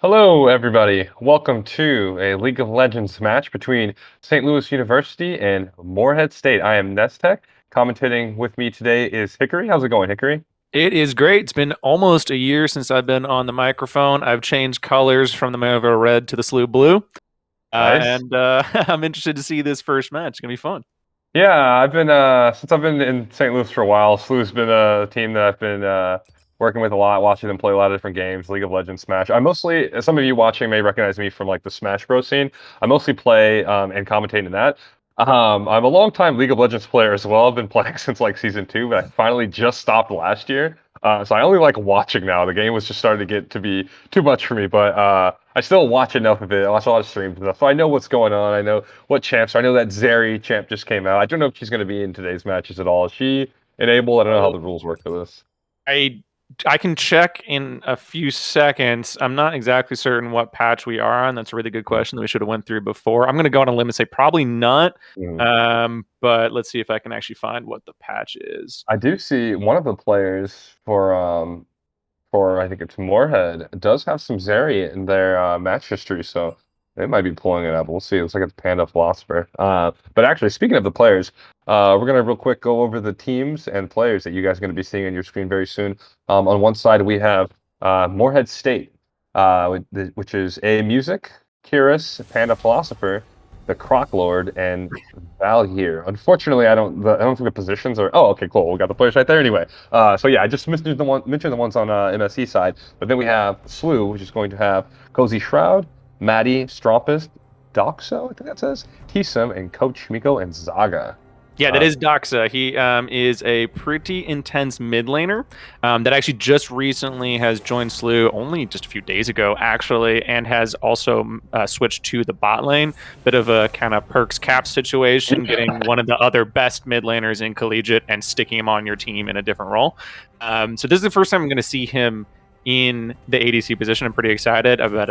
Hello, everybody. Welcome to a League of Legends match between St. Louis University and Morehead State. I am Nestech. Commentating with me today is Hickory. How's it going, Hickory? It is great. It's been almost a year since I've been on the microphone. I've changed colors from the Morehead red to the SLU blue. Nice. And I'm interested to see this first match. It's going to be fun. Yeah, I've been since I've been in St. Louis for a while. SLU's been a team that I've been working with a lot, watching them play a lot of different games, League of Legends, Smash. I mostly, some of you watching may recognize me from like the Smash Bros scene. I mostly play and commentate in that. I'm a longtime League of Legends player as well. I've been playing since like season 2, but I finally just stopped last year. So I only like watching now. The game was just starting to get to be too much for me, but I still watch enough of it. I watch a lot of streams and stuff, so I know what's going on. I know what champs are. I know that Zeri champ just came out. I don't know if she's going to be in today's matches at all. Is she enabled? I don't know how the rules work for this. I I can check in a few seconds. I'm not exactly certain what patch we are on. That's a really good question that we should have went through before. I'm going to go on a limb and say probably not. Mhm. But let's see if I can actually find what the patch is. I do see one of the players for I think it's Morehead does have some Zeri in their match history, so they might be pulling it up. We'll see. It looks like it's Panda Philosopher. But actually, speaking of the players, we're gonna real quick go over the teams and players that you guys are gonna be seeing on your screen very soon. On one side, we have Morehead State, which is A Music, Curious, Panda Philosopher, the Croc Lord, and Val here. Unfortunately, I don't think the positions are. Oh, okay, cool. We got the players right there. Anyway, so yeah, I just mentioned the ones on MSC side, but then we have SLU, which is going to have Cozy Shroud, Maddie, Strompus, Doxo, I think that says, Tsum, and Coach Miko and Zaga. Yeah, that Uh, is Doxa. He is a pretty intense mid laner that actually just recently has joined SLU only just a few days ago, actually, and has also switched to the bot lane. Bit of a kind of perks cap situation, getting one of the other best mid laners in Collegiate and sticking him on your team in a different role. So this is the first time I'm going to see him in the ADC position. I'm pretty excited, but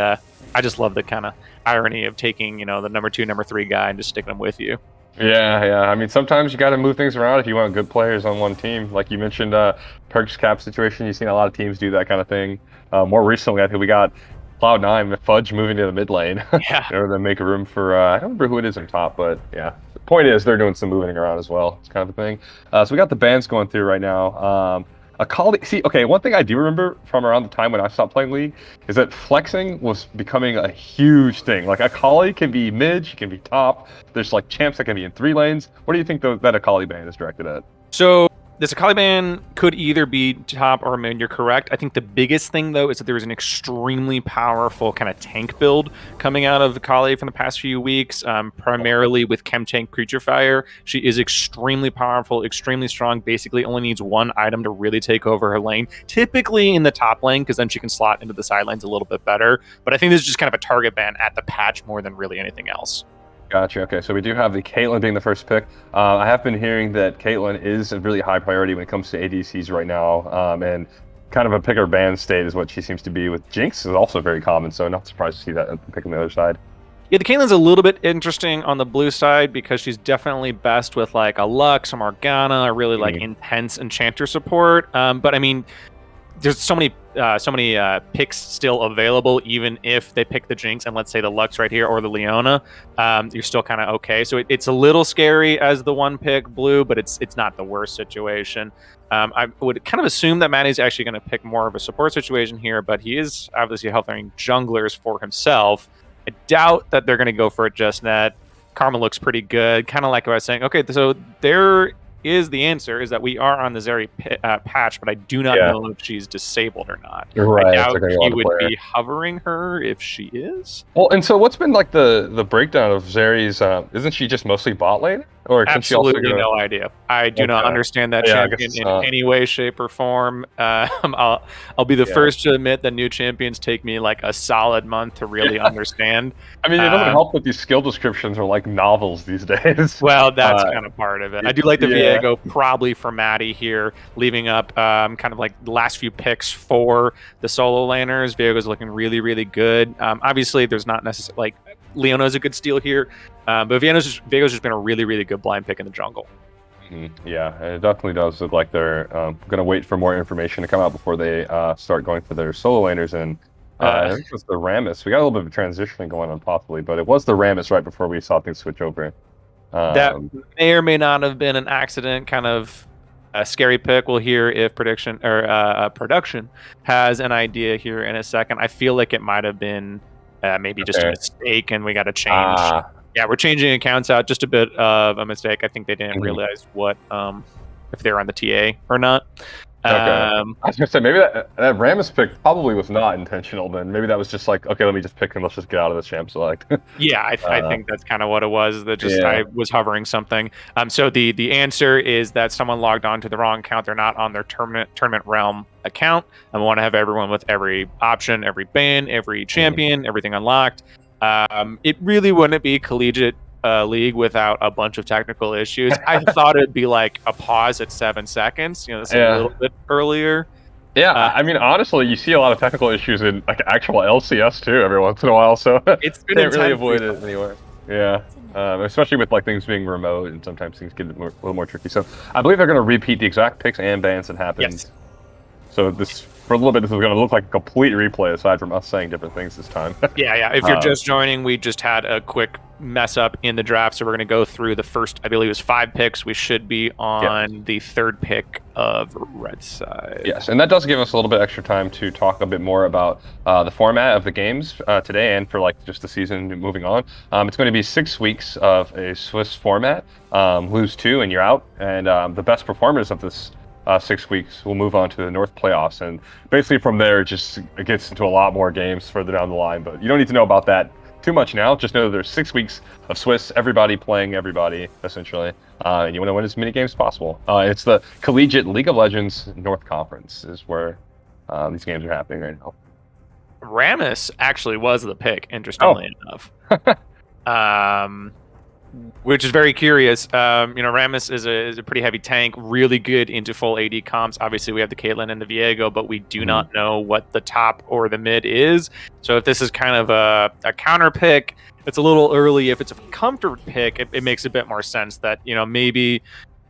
I just love the kind of irony of taking, the number 2, number 3 guy and just sticking him with you. yeah. I mean, sometimes you got to move things around if you want good players on one team. Like you mentioned, perks cap situation. You've seen a lot of teams do that kind of thing. More recently, I think we got Cloud9, Fudge moving to the mid lane Yeah. in order to make room for. I don't remember who it is in top, but yeah. The point is, they're doing some moving around as well. It's kind of a thing. So we got the bands going through right now. A colleague. See, okay, one thing I do remember from around the time when I stopped playing League is that flexing was becoming a huge thing. Like Akali can be mid, she can be top. There's like champs that can be in 3 lanes. What do you think that Akali ban is directed at? So this Akali ban could either be top or mid. You're correct. I think the biggest thing though is that there is an extremely powerful kind of tank build coming out of Akali from the past few weeks, primarily with Chem Tank Creature Fire. She is extremely powerful, extremely strong. Basically, only needs one item to really take over her lane. Typically in the top lane, because then she can slot into the side lanes a little bit better. But I think this is just kind of a target ban at the patch more than really anything else. Gotcha. Okay, so we do have the Caitlyn being the first pick. I have been hearing that Caitlyn is a really high priority when it comes to ADCs right now, and kind of a pick or ban state is what she seems to be. With Jinx is also very common, so not surprised to see that pick on the other side. Yeah, the Caitlyn's a little bit interesting on the blue side because she's definitely best with like a Lux, a Morgana, a really like intense enchanter support. But I mean, there's so many picks still available, even if they pick the Jinx and let's say the Lux right here or the Leona, you're still kind of okay. So it's a little scary as the one pick blue, but it's not the worst situation. I would kind of assume that Manny's actually going to pick more of a support situation here, but he is obviously helping junglers for himself. I doubt that they're going to go for it just net. Karma looks pretty good, kind of like I was saying. Okay, so there is the answer is that we are on the Zeri patch, but I do not know if she's disabled or not. Right. I It's doubt like a he lot of would player. be hovering her if she is. Well, and so what's been like the breakdown of Zeri's? Isn't she just mostly bot lane, or can she also Absolutely go? no idea. I do not Okay. understand that Yeah, I guess champion it's in not. any way, shape, or form. I'll be the Yeah. first to admit that new champions take me like a solid month to really understand. I mean, it doesn't Um, help that these skill descriptions are like novels these days. Well, that's Uh, kind of part of it. I do like the yeah. Viego probably for Maddie here, leaving up kind of like the last few picks for the solo laners. Viego's looking really, really good. Obviously, there's not necessarily like Leona's a good steal here, but Viego's just been a really, really good blind pick in the jungle. Yeah, it definitely does look like they're going to wait for more information to come out before they start going for their solo laners. And I think it was the Rammus. We got a little bit of transitioning going on possibly, but it was the Rammus right before we saw things switch over. That Um, may or may not have been an accident, kind of a scary pick. We'll hear if prediction or production has an idea here in a second. I feel like it might have been maybe just a okay. mistake, and we got to change. Ah, Yeah, we're changing accounts out. Just a bit of a mistake. I think they didn't mhm. realize what if they were on the TA or not. Okay. Um, I was gonna say maybe that Rammus pick probably was not intentional. Then maybe that was just like, okay, let me just pick him. Let's just get out of the champ select. Yeah, I uh, think that's kind of what it was. That just yeah. I was hovering something. So the answer is that someone logged on to the wrong account. They're not on their tournament realm account. And we want to have everyone with every option, every ban, every Mhm. champion, everything unlocked. It really wouldn't be collegiate league without a bunch of technical issues. I thought it'd be like a pause at 7 seconds. You know, that's a Yeah. little bit earlier. Yeah, Uh, I mean, honestly, you see a lot of technical issues in like actual LCS too every once in a while, so it's been can't really intense avoid it recently. anywhere. Yeah, especially with like things being remote and sometimes things get a little more tricky. So I believe they're going to repeat the exact picks and bans that happened. Yes. So this for a little bit, this is going to look like a complete replay aside from us saying different things this time. Yeah. If you're uh, just joining, we just had a quick mess up in the draft, so we're going to go through the first, I believe it was 5 picks. We should be yeah. on the third pick of red side. Yes, and that does give us a little bit extra time to talk a bit more about the format of the games today and for like just the season moving on. It's going to be 6 weeks of a Swiss format. Lose two and you're out, and the best performers of this 6 weeks will move on to the North playoffs, and basically from there it gets into a lot more games further down the line. But you don't need to know about that too much now. Just know that there's 6 weeks of Swiss, everybody playing everybody essentially. And you want to win as many games as possible. It's the Collegiate League of Legends North Conference is where these games are happening right now. Rammus actually was the pick, Oh, interestingly enough. Which is very curious. Rammus is a pretty heavy tank, really good into full AD comps. Obviously, we have the Caitlyn and the Viego, but we do mhm. not know what the top or the mid is. So if this is kind of a counter pick, it's a little early. If it's a comfort pick, it makes a bit more sense that, maybe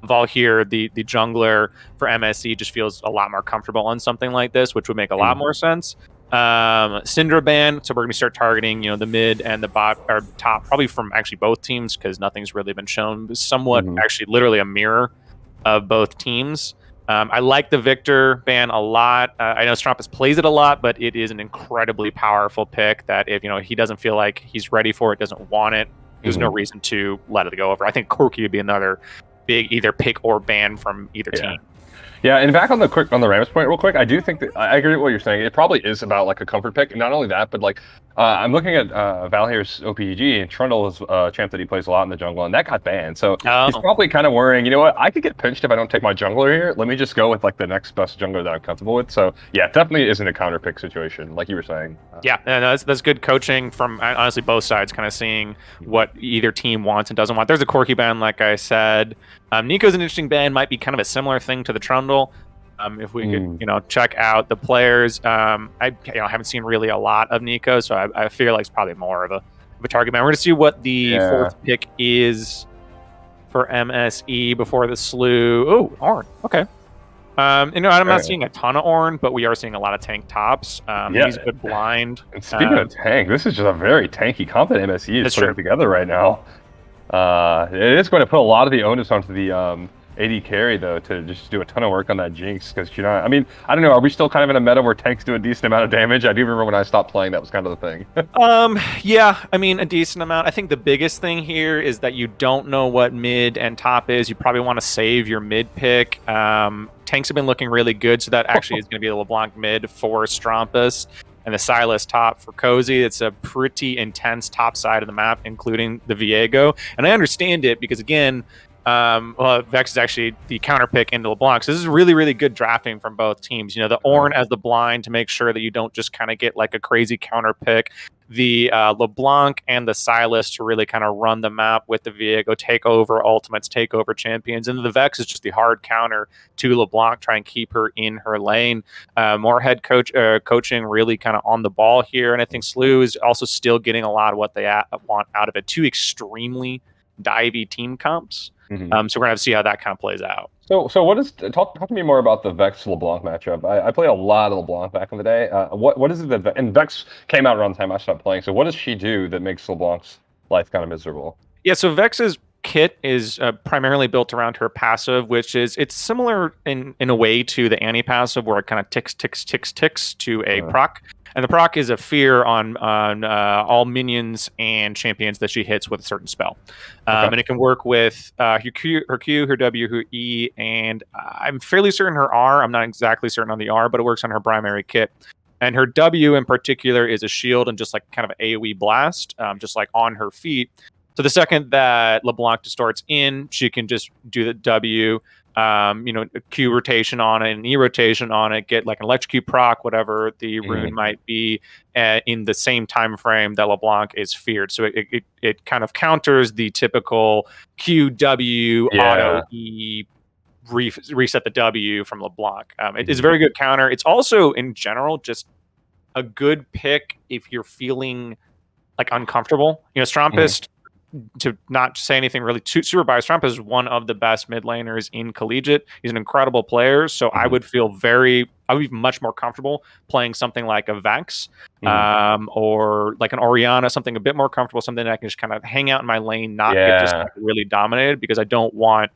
Valhyr, the jungler for MSC, just feels a lot more comfortable on something like this, which would make a lot more sense. Syndra ban, so we're going to start targeting, the mid and the bot or top, probably from actually both teams because nothing's really been shown. Somewhat, Mhm. actually, literally a mirror of both teams. I like the Victor ban a lot. I know Strampus plays it a lot, but it is an incredibly powerful pick that if he doesn't feel like he's ready for it, doesn't want it, there's no Mhm. reason to let it go over. I think Corki would be another big either pick or ban from either Yeah. team. Yeah, and back on the Rams point real quick, I do think that I agree with what you're saying. It probably is about like a comfort pick, and not only that, but like I'm looking at Valhyr's OPG, and Trundle is a champ that he plays a lot in the jungle, and that got banned. So he's Oh, probably kind of worrying, you know what, I could get pinched if I don't take my jungler here. Let me just go with like the next best jungler that I'm comfortable with. So yeah, it definitely isn't a counter pick situation, like you were saying. yeah, and that's good coaching from honestly both sides, kind of seeing what either team wants and doesn't want. There's a Corki ban, like I said. Nico's an interesting ban, might be kind of a similar thing to the Trundle. If we could, Mm, check out the players. I haven't seen really a lot of Nico, so I feel like it's probably more of a target man. We're gonna see what the yeah. fourth pick is for MSE before the slew. Oh, Ornn. Okay. I'm not Okay. seeing a ton of Ornn, but we are seeing a lot of tank tops. He's a Yeah. good blind. And speaking of tank, this is just a very tanky comp that MSE is That's putting true. together right now. It is going to put a lot of the onus onto the AD carry though to just do a ton of work on that Jinx because you're not. I mean, I don't know. Are we still kind of in a meta where tanks do a decent amount of damage? I do remember when I stopped playing, that was kind of the thing. Yeah, I mean a decent amount. I think the biggest thing here is that you don't know what mid and top is. You probably want to save your mid pick. Tanks have been looking really good, so that actually is going to be the LeBlanc mid for Strampus and the Silas top for Cozy. It's a pretty intense top side of the map, including the Viego. And I understand it because again, Vex is actually the counter pick into LeBlanc. So this is really, really good drafting from both teams. The Ornn as the blind to make sure that you don't just kind of get like a crazy counter pick. The LeBlanc and the Silas to really kind of run the map with the Viego, take over ultimates, take over champions. And the Vex is just the hard counter to LeBlanc, try and keep her in her lane. Morehead coaching really kind of on the ball here. And I think Slew is also still getting a lot of what they want out of it. Two extremely divey team comps. Hmm. So we're gonna have to see how that kind of plays out. So what is talk to me more about the Vex LeBlanc matchup? I played a lot of LeBlanc back in the day. What is it that and Vex came out around the time I stopped playing. So what does she do that makes LeBlanc's life kind of miserable? Yeah, so Vex's kit is primarily built around her passive, which is it's similar in a way to the anti passive, where it kind of ticks ticks ticks ticks to a Uh, proc, and the proc is a fear on all minions and champions that she hits with a certain spell, okay. and it can work with her Q, her W, her E, and I'm fairly certain her R. I'm not exactly certain on the R, but it works on her primary kit. And her W in particular is a shield and just like kind of an AoE blast, just like on her feet. So the second that LeBlanc distorts in, she can just do the W, a Q rotation on it, an E rotation on it, get like an electrocute proc, whatever the rune Hmm. might be, in the same time frame that LeBlanc is feared. So it kind of counters the typical Q W auto Yeah. E reset the W from LeBlanc. It is a Hmm. very good counter. It's also in general just a good pick if you're feeling like uncomfortable. Hmm. Strumpist, to not say anything really too super biased, Trump is one of the best mid laners in Collegiate. He's an incredible player, so I Hmm. would be much more comfortable playing something like a Vex, Hmm. or like an Oriana, something a bit more comfortable, something that I can just kind of hang out in my lane, not get just Yeah. like really dominated, because I don't want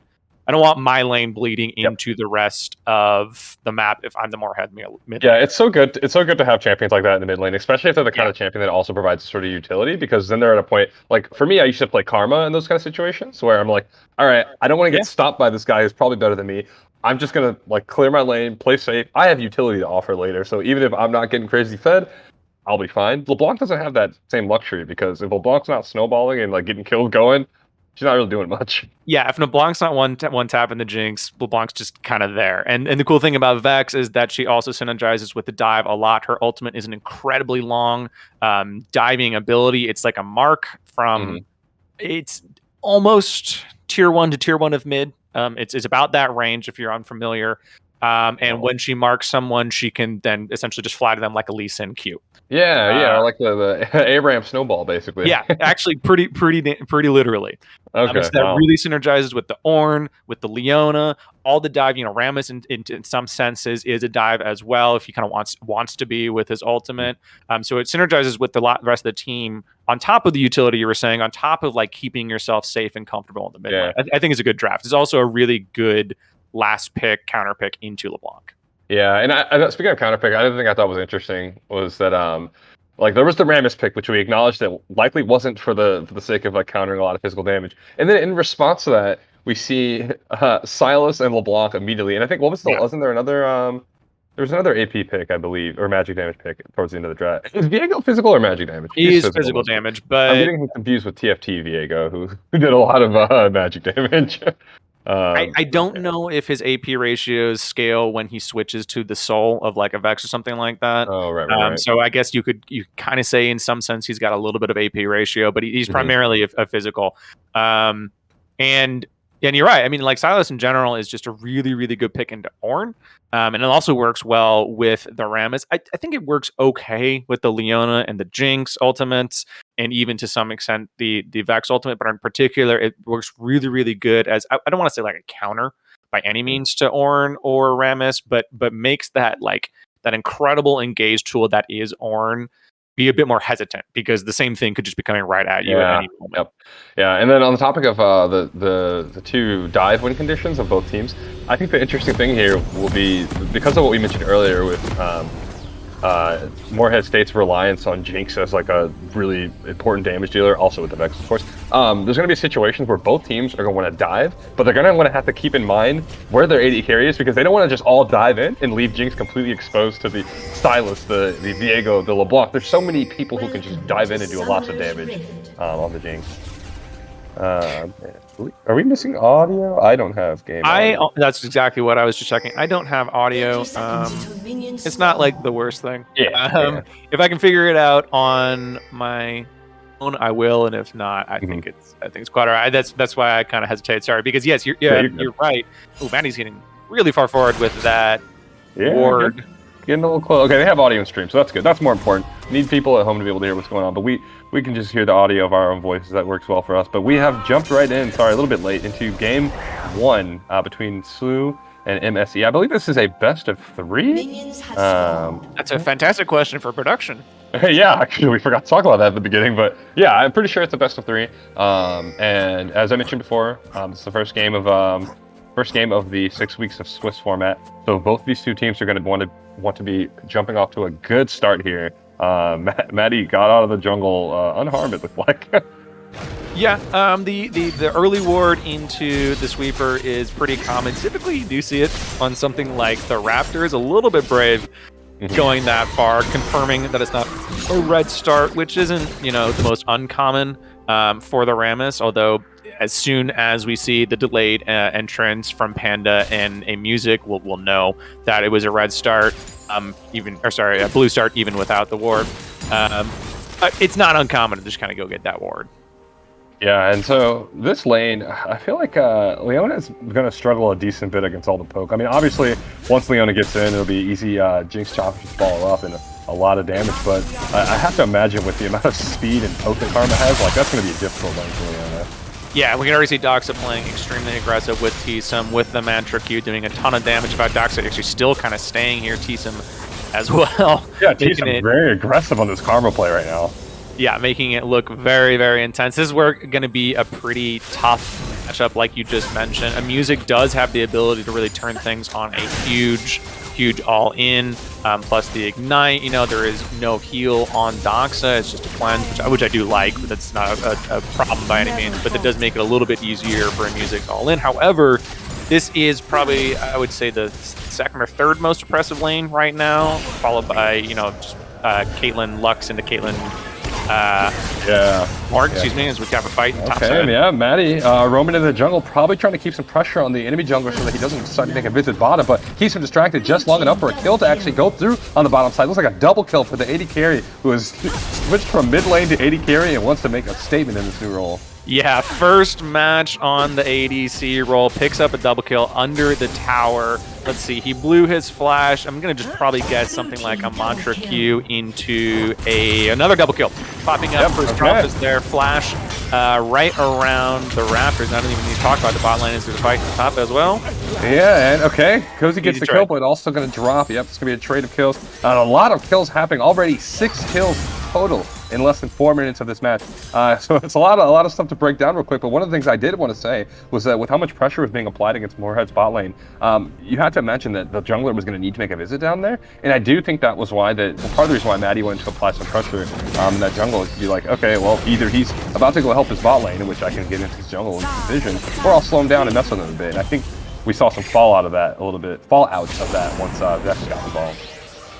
my lane bleeding Yep. into the rest of the map if I'm the Morehead mid Yeah, laner. it's so good. It's so good to have champions like that in the mid lane, especially if they're the kind Yeah, of champion that also provides sort of utility. Because then they're at a point like for me, I used to play Karma in those kind of situations where I'm like, all right, I don't want to yeah. get stopped by this guy who's probably better than me. I'm just gonna like clear my lane, play safe. I have utility to offer later, so even if I'm not getting crazy fed, I'll be fine. LeBlanc doesn't have that same luxury because if LeBlanc's not snowballing and like getting killed going, she's not really doing much. Yeah, if LeBlanc's not one tap in the Jinx, LeBlanc's just kind of there. And the cool thing about Vex is that she also synergizes with the dive a lot. Her ultimate is an incredibly long diving ability. It's like a mark from Hmm. it's almost tier one to tier one of mid. It's about that range if you're unfamiliar. And Oh. when she marks someone, she can then essentially just fly to them like a Lee Sin Q. Yeah, yeah, Uh, or like the Abraham snowball basically. yeah, actually, pretty literally. So Okay, that wow. really synergizes with the Ornn, with the Leona, all the dive. Rammus in some senses is a dive as well if he kind of wants to be with his ultimate. So it synergizes with the rest of the team on top of the utility you were saying, on top of like keeping yourself safe and comfortable in the mid lane. Yeah. I think it's a good draft. It's also a really good last pick, counter pick into LeBlanc. Yeah, and speaking of counterpick, another thing I thought was interesting was that like there was the Rammus pick, which we acknowledged that likely wasn't for the sake of like countering a lot of physical damage, and then in response to that, we see Silas and LeBlanc immediately, and I think Yeah, wasn't there another there was another AP pick I believe or magic damage pick towards the end of the draft. Is Viego physical or magic damage? He's he is physical physical mostly. damage, I'm but getting him confused with TFT Viego, who did a lot of magic damage. I don't Yeah. know if his AP ratios scale when he switches to the soul of like a Vex or something like that. Oh, right. So I guess you kind of say in some sense he's got a little bit of AP ratio, but he's Hmm. primarily a physical. Um, and and you're right. I mean, like Silas in general is just a really really good pick into Ornn, and it also works well with the Rammus. I think it works okay with the Leona and the Jinx ultimates, and even to some extent the Vex ultimate, but in particular, it works really, really good as I don't want to say like a counter by any means to Ornn or Rammus, but makes that like that incredible engage tool that is Ornn be a bit more hesitant because the same thing could just be coming right at you at Yeah. any moment. Yep. Yeah. And then on the topic of the two dive win conditions of both teams, I think the interesting thing here will be because of what we mentioned earlier with Morehead State's reliance on Jinx as like a really important damage dealer, also with the Vex, of course. There's going to be situations where both teams are going to want to dive, but they're going to want to have to keep in mind where their AD carry is because they don't want to just all dive in and leave Jinx completely exposed to the Stylus, the Viego, the LeBlanc. There's so many people who can just dive in and do lots of damage on the Jinx. Are we missing audio? I don't have game audio. That's exactly what I was just checking. I don't have audio. 30 seconds until minions It's not like spawn. the worst thing. Yeah. If I can figure it out on my own, I will, and if not, Hmm. I think it's quite all right. That's why I kind of hesitate. Sorry, because yes, Yeah, you're good. you're right. Oh, Mandy's getting really far forward with that Yeah, good. ward. Getting a little close. Okay, they have audio and stream, so that's good. That's more important. We need people at home to be able to hear what's going on, but we can just hear the audio of our own voices. That works well for us. But we have jumped right in, sorry, a little bit late, into game 1 between SLU and MSE. I believe this is a best of 3. That's a fantastic question for production. Yeah, actually, we forgot to talk about that at the beginning, but yeah, I'm pretty sure it's a best of 3. And as I mentioned before, it's the first game of the 6 weeks of Swiss format. So both these two teams are going to want to be jumping off to a good start here. Maddie got out of the jungle unharmed, it looked like. Yeah, the early ward into the sweeper is pretty common. Typically, you do see it on something like the Raptors. A little bit brave going that far, confirming that it's not a red start, which isn't, the most uncommon for the Rammus, although as soon as we see the delayed entrance from Panda and a music, we'll know that it was a red start, a blue start even without the ward. It's not uncommon to just kind of go get that ward. Yeah, and so this lane, I feel like Leona is going to struggle a decent bit against all the poke. I mean, obviously, once Leona gets in, it'll be easy Jinx Chopper to follow up and a lot of damage, but I have to imagine with the amount of speed and poke that Karma has, like, that's going to be a difficult lane for Leona. Yeah, we can already see Doxa playing extremely aggressive with T-Sum, with the Mantra Q doing a ton of damage. About Doxa actually still kind of staying here, T-Sum as well. Yeah, T-Sum's very aggressive on this Karma play right now. Yeah, making it look very, very intense. This is going to be a pretty tough matchup, like you just mentioned. A music does have the ability to really turn things on a huge all-in. Plus the ignite, there is no heal on Doxa. It's just a cleanse, which I do like, but that's not a problem by any means. But that does make it a little bit easier for a music all-in. However, this is probably, I would say, the second or third most oppressive lane right now, followed by, just Caitlyn Lux into Caitlyn Mark, excuse me, as we have a fight in top side. Yeah, Maddie roaming into the jungle, probably trying to keep some pressure on the enemy jungler so that he doesn't decide to make a visit bottom, but keeps him distracted just long enough for a kill to actually go through on the bottom side. Looks like a double kill for the AD carry, who has switched from mid lane to AD carry and wants to make a statement in this new role. Yeah, first match on the ADC role, picks up a double kill under the tower. Let's see, he blew his flash. I'm going to just probably guess something like a Mantra Q into another double kill. Popping up for his Trompus there, flash right around the Raptors. I don't even need to talk about the bot lane as there's a fight at the top as well. Yeah, and Cozy gets the kill, but also going to drop. Yep, it's going to be a trade of kills. And a lot of kills happening already, 6 kills total in less than 4 minutes of this match. So it's a lot of stuff to break down real quick, but one of the things I did want to say was that with how much pressure was being applied against Morehead's bot lane, you had to imagine that the jungler was going to need to make a visit down there, and I do think that was why part of the reason why Maddie wanted to apply some pressure in that jungle is to be like, okay, well, either he's about to go help his bot lane, in which I can get into his jungle with vision, or I'll slow him down and mess with him a bit. And I think we saw some fallout of that once Vex got involved.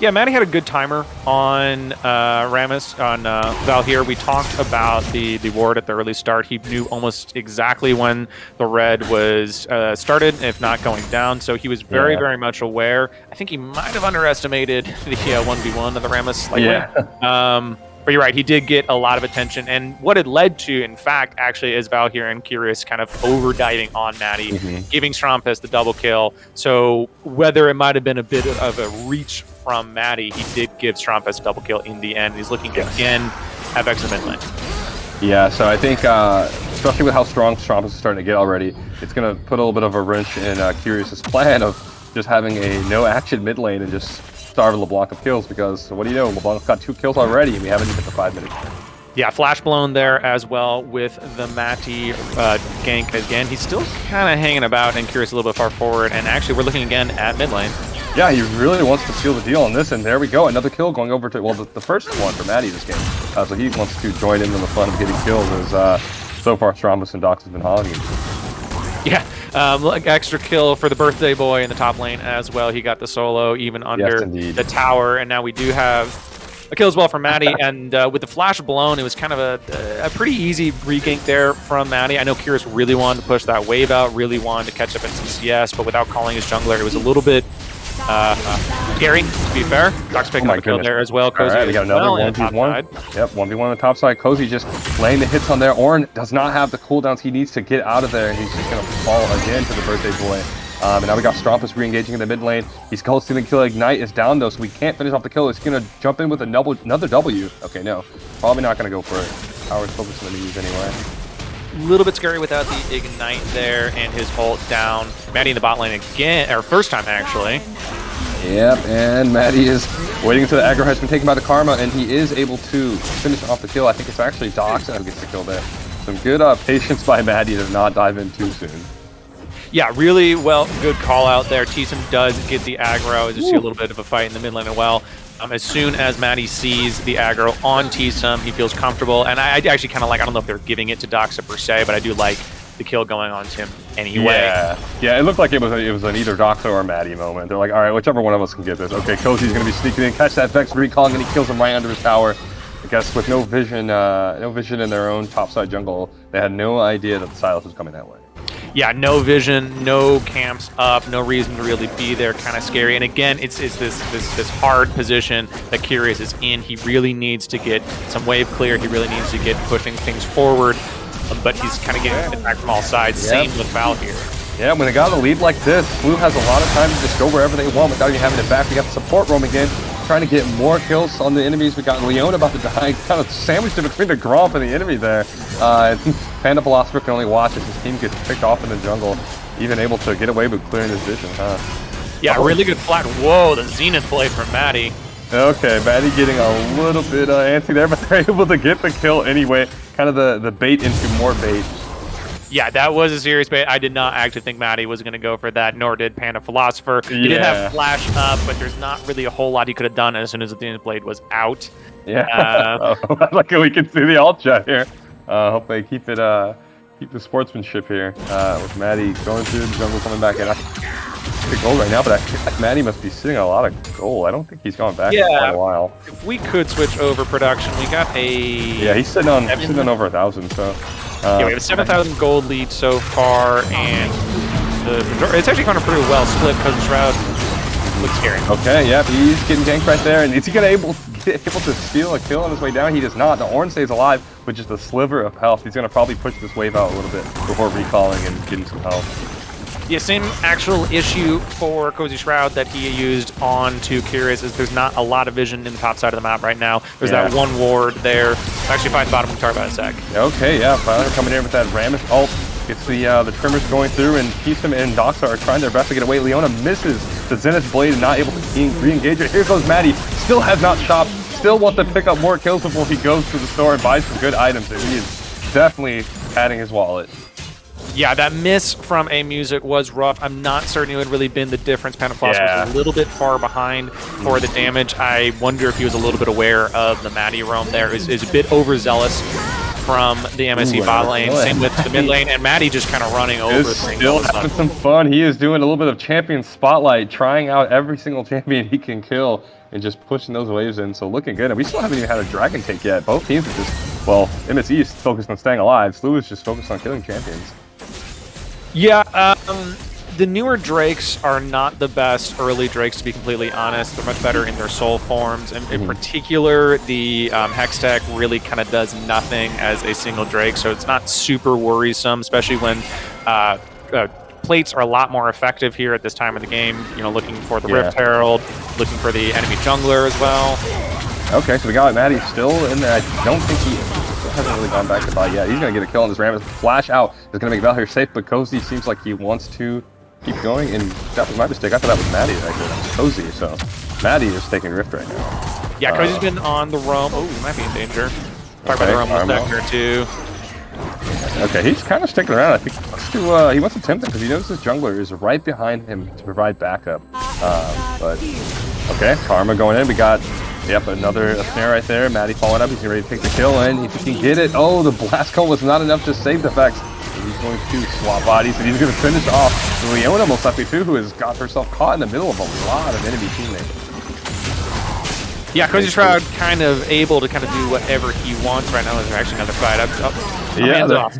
Yeah, Maddie had a good timer on Rammus, on Val here. We talked about the ward at the early start. He knew almost exactly when the red was started, if not going down. So he was very, very much aware. I think he might have underestimated the 1v1 of the Rammus slightly. Yeah. But you're right, he did get a lot of attention. And what it led to, in fact, actually, is Val here and Curious kind of over-diving on Maddie, giving Strumpus the double kill. So whether it might have been a bit of a reach from Maddie, he did give Strumpus a double kill in the end. He's looking again at Vex in mid lane. Yeah, so I think, especially with how strong Strumpus is starting to get already, it's going to put a little bit of a wrench in Curious's plan of just having a no-action mid lane and just starve LeBlanc of kills, because what do you know, LeBlanc's got 2 kills already and we haven't even hit the 5 minutes. Yeah, flash blown there as well with the Matty gank again. He's still kind of hanging about and Curious a little bit far forward, and actually we're looking again at mid lane. Yeah, he really wants to seal the deal on this, and there we go, another kill going over to, well, the first one for Matty this game. So he wants to join in on the fun of getting kills, as so far Strombus and Dox has been hogging. Yeah, extra kill for the birthday boy in the top lane as well. He got the solo even under the tower, and now we do have a kill as well from Maddie. And with the flash blown, it was kind of a pretty easy regank there from Maddie. I know Curious really wanted to push that wave out, really wanted to catch up in some CS, but without calling his jungler, it was a little bit scary, to be fair. Dox picking up the kill there as well. Cozy, we got another 1v1. Yep, 1v1 on the top side. Cozy just laying the hits on there. Ornn does not have the cooldowns he needs to get out of there, and he's just going to fall again to the birthday boy. And now we got Strompus re-engaging in the mid lane. He's cold stealing kill. Ignite is down though, so we can't finish off the kill. He's gonna jump in with another W. Okay, no, probably not gonna go for it. Power's focused on the use anyway. A little bit scary without the Ignite there, and his ult down. Maddie in the bot lane again, or first time actually. Yep, and Maddie is waiting until the aggro has been taken by the Karma, and he is able to finish off the kill. I think it's actually Doxa who gets the kill there. Some good patience by Maddie to not dive in too soon. Yeah, really good call out there. T-Sim does get the aggro. As you see a little bit of a fight in the mid lane as well. As soon as Maddie sees the aggro on T-Sim, he feels comfortable. And I actually kind of like, I don't know if they're giving it to Doxa per se, but I do like the kill going on to him anyway. Yeah, it looked like it was an either Doxa or Maddie moment. They're like, all right, whichever one of us can get this. Okay, Cozy's going to be sneaking in, catch that Vex recalling, and he kills him right under his tower. I guess with no vision in their own topside jungle, they had no idea that the Silas was coming that way. Yeah, no vision, no camps up, no reason to really be there. Kind of scary. And again, it's this hard position that Curious is in. He really needs to get some wave clear. He really needs to get pushing things forward. But he's kind of getting attacked from all sides. Same with Val here. Yeah, when they got a lead like this, Blue has a lot of time to just go wherever they want without even having it back. We got the support roaming in, trying to get more kills on the enemies. We got Leon about to die, kind of sandwiched in between the Gromp and the enemy there. Panda Philosopher can only watch as his team gets picked off in the jungle, even able to get away with clearing his vision, huh? Yeah, really good flat. Whoa, the Zenith play from Maddie. Okay, Maddie getting a little bit antsy there, but they're able to get the kill anyway. Kind of the bait into more bait. Yeah, that was a serious bait. I did not actually think Maddie was going to go for that, nor did Panda Philosopher. He did have Flash up, but there's not really a whole lot he could have done as soon as the Zenith blade was out. Yeah, like we can see the alt chat here. Hope they keep the sportsmanship here. With Maddie going through the jungle, coming back in. The gold right now, but Maddie must be sitting on a lot of gold. I don't think he's gone back in quite a while. If we could switch over production, we got a... Yeah, he's sitting on over 1,000, so... yeah, we have a 7,000 gold lead so far, and it's actually going pretty well split because Shroud looks scary. Okay, yep, he's getting ganked right there, and is he going to able to steal a kill on his way down? He does not. The Ornn stays alive with just a sliver of health. He's going to probably push this wave out a little bit before recalling and getting some health. Yeah, same actual issue for Cozy Shroud that he used on to Curious is there's not a lot of vision in the top side of the map right now. There's that one ward there. Actually, find the bottom, we'll talk about in a sec. Okay, yeah, finally coming in with that Rammus ult. Gets the Trimmers going through, and T-Sim and Doxa are trying their best to get away. Leona misses the Zenith Blade and not able to re-engage it. Here goes Maddie. Still has not chopped. Still wants to pick up more kills before he goes to the store and buys some good items. And he is definitely padding his wallet. Yeah, that miss from a music was rough. I'm not certain it would really been the difference. Panda Philosopher was a little bit far behind for the damage. I wonder if he was a little bit aware of the Maddie roam there. Is a bit overzealous from the MSC bot lane. Same with the mid lane, and Maddie just kind of running over things. Still having some fun. He is doing a little bit of champion spotlight, trying out every single champion he can kill and just pushing those waves in. So looking good. And we still haven't even had a dragon take yet. Both teams are just, well, MSE is focused on staying alive. Slew is just focused on killing champions. Yeah, the newer Drakes are not the best early Drakes, to be completely honest. They're much better in their soul forms. And in particular, the Hextech really kind of does nothing as a single Drake, so it's not super worrisome, especially when plates are a lot more effective here at this time of the game. You know, looking for the Rift Herald, looking for the enemy jungler as well. Okay, so we got Maddie still in there. I don't think he hasn't really gone back to buy yet. He's going to get a kill on this Rammus. Flash out is going to make Val here safe, but Cozy seems like he wants to keep going, and that was my mistake. I thought that was Maddie that I did. Cozy, so Maddie is taking Rift right now. Yeah, Cozy's been on the roam. Oh, he might be in danger. Talk about the roam with Vector too. Okay, he's kind of sticking around. I think he wants to tempt him because he knows his jungler is right behind him to provide backup. But okay, Karma going in. We got another snare right there. Maddie falling up. He's ready to take the kill, and if he can get it, oh, the blast cone was not enough to save the Vex. He's going to swap bodies, and he's going to finish off Leona most likely too, who has got herself caught in the middle of a lot of enemy teammates. Yeah, Cozy Shroud kind of able to kind of do whatever he wants right now. There's actually another fight up. Hands off.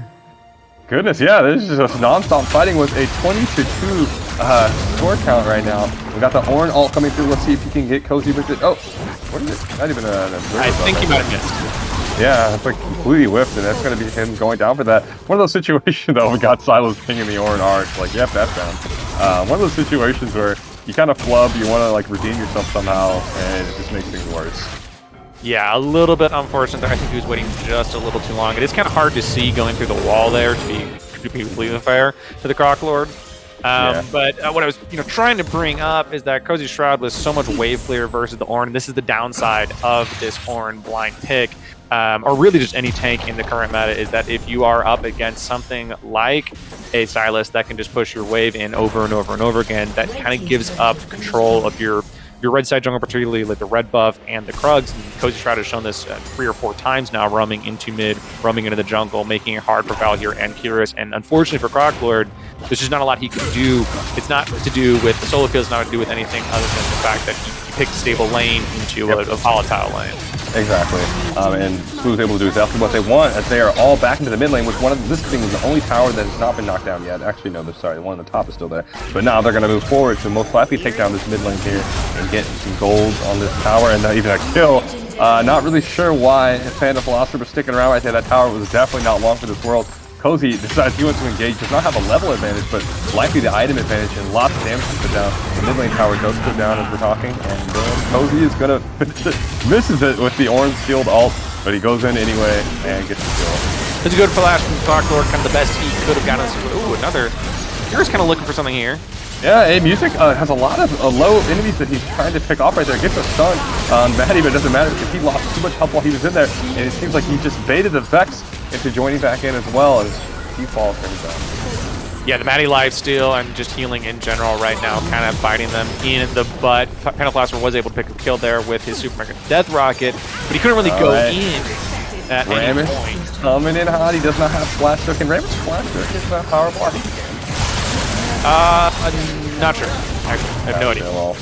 Goodness, yeah, this is just non-stop fighting with a 20-2 score count right now. We got the Ornn ult coming through. Let's see if he can get Cozy with it. Oh, what is it? Not even an observer. I think he might have missed. Yeah, it's like completely whiffed, and that's going to be him going down for that. One of those situations, though, we got Silas pinging the Ornn arc. Like, yep, that's down. One of those situations where you kind of flub, you want to like redeem yourself somehow, and it just makes things worse. Yeah, a little bit unfortunate there. I think he was waiting just a little too long. It is kind of hard to see going through the wall there, to be completely fair to the Croc Lord. But what I was trying to bring up is that Cozy Shroud was so much wave clear versus the Ornn. This is the downside of this Ornn blind pick, or really just any tank in the current meta, is that if you are up against something like a Sylas that can just push your wave in over and over and over again, that kind of gives up control of your red side jungle, particularly like the red buff and the Krugs. And Cozy Shroud has shown this 3 or 4 times now, roaming into mid, roaming into the jungle, making it hard for Valhyr and Curious. And unfortunately for Croc Lord, there's just not a lot he can do. It's not to do with the solo kills, it's not to do with anything other than the fact that he picked a stable lane into a volatile lane. Exactly. And Slu's able to do exactly what they want, as they are all back into the mid lane, which this thing is the only tower that has not been knocked down yet. Actually, no, sorry, the one on the top is still there. But now they're going to move forward to most likely take down this mid lane here and get some gold on this tower, and not even a kill. Not really sure why Phantom Philosopher was sticking around right there. That tower was definitely not long for this world. Cozy decides he wants to engage, does not have a level advantage, but likely the item advantage, and lots of damage to put down. The mid lane tower does put down as we're talking, and Cozy is going to finish it. Misses it with the orange shield ult, but he goes in anyway and gets the kill. It's a good flash from Croc Lord, kind of the best he could have gotten. Ooh, another. You're just kind of looking for something here. Yeah, Music has a lot of low enemies that he's trying to pick off right there. Gets a stun on Maddie, but it doesn't matter because he lost too much health while he was in there, and it seems like he just baited the Vex into joining back in as well as he falls for his own. Yeah, the Maddie lifesteal and just healing in general right now kind of biting them in the butt. Phantom Philosopher was able to pick a kill there with his Super Mega Death Rocket, but he couldn't really go in at any point. Coming in hot, he does not have Flash Hook, and Rammus Flash Hook is not powerful. I'm not sure. Actually, I have no idea. Well,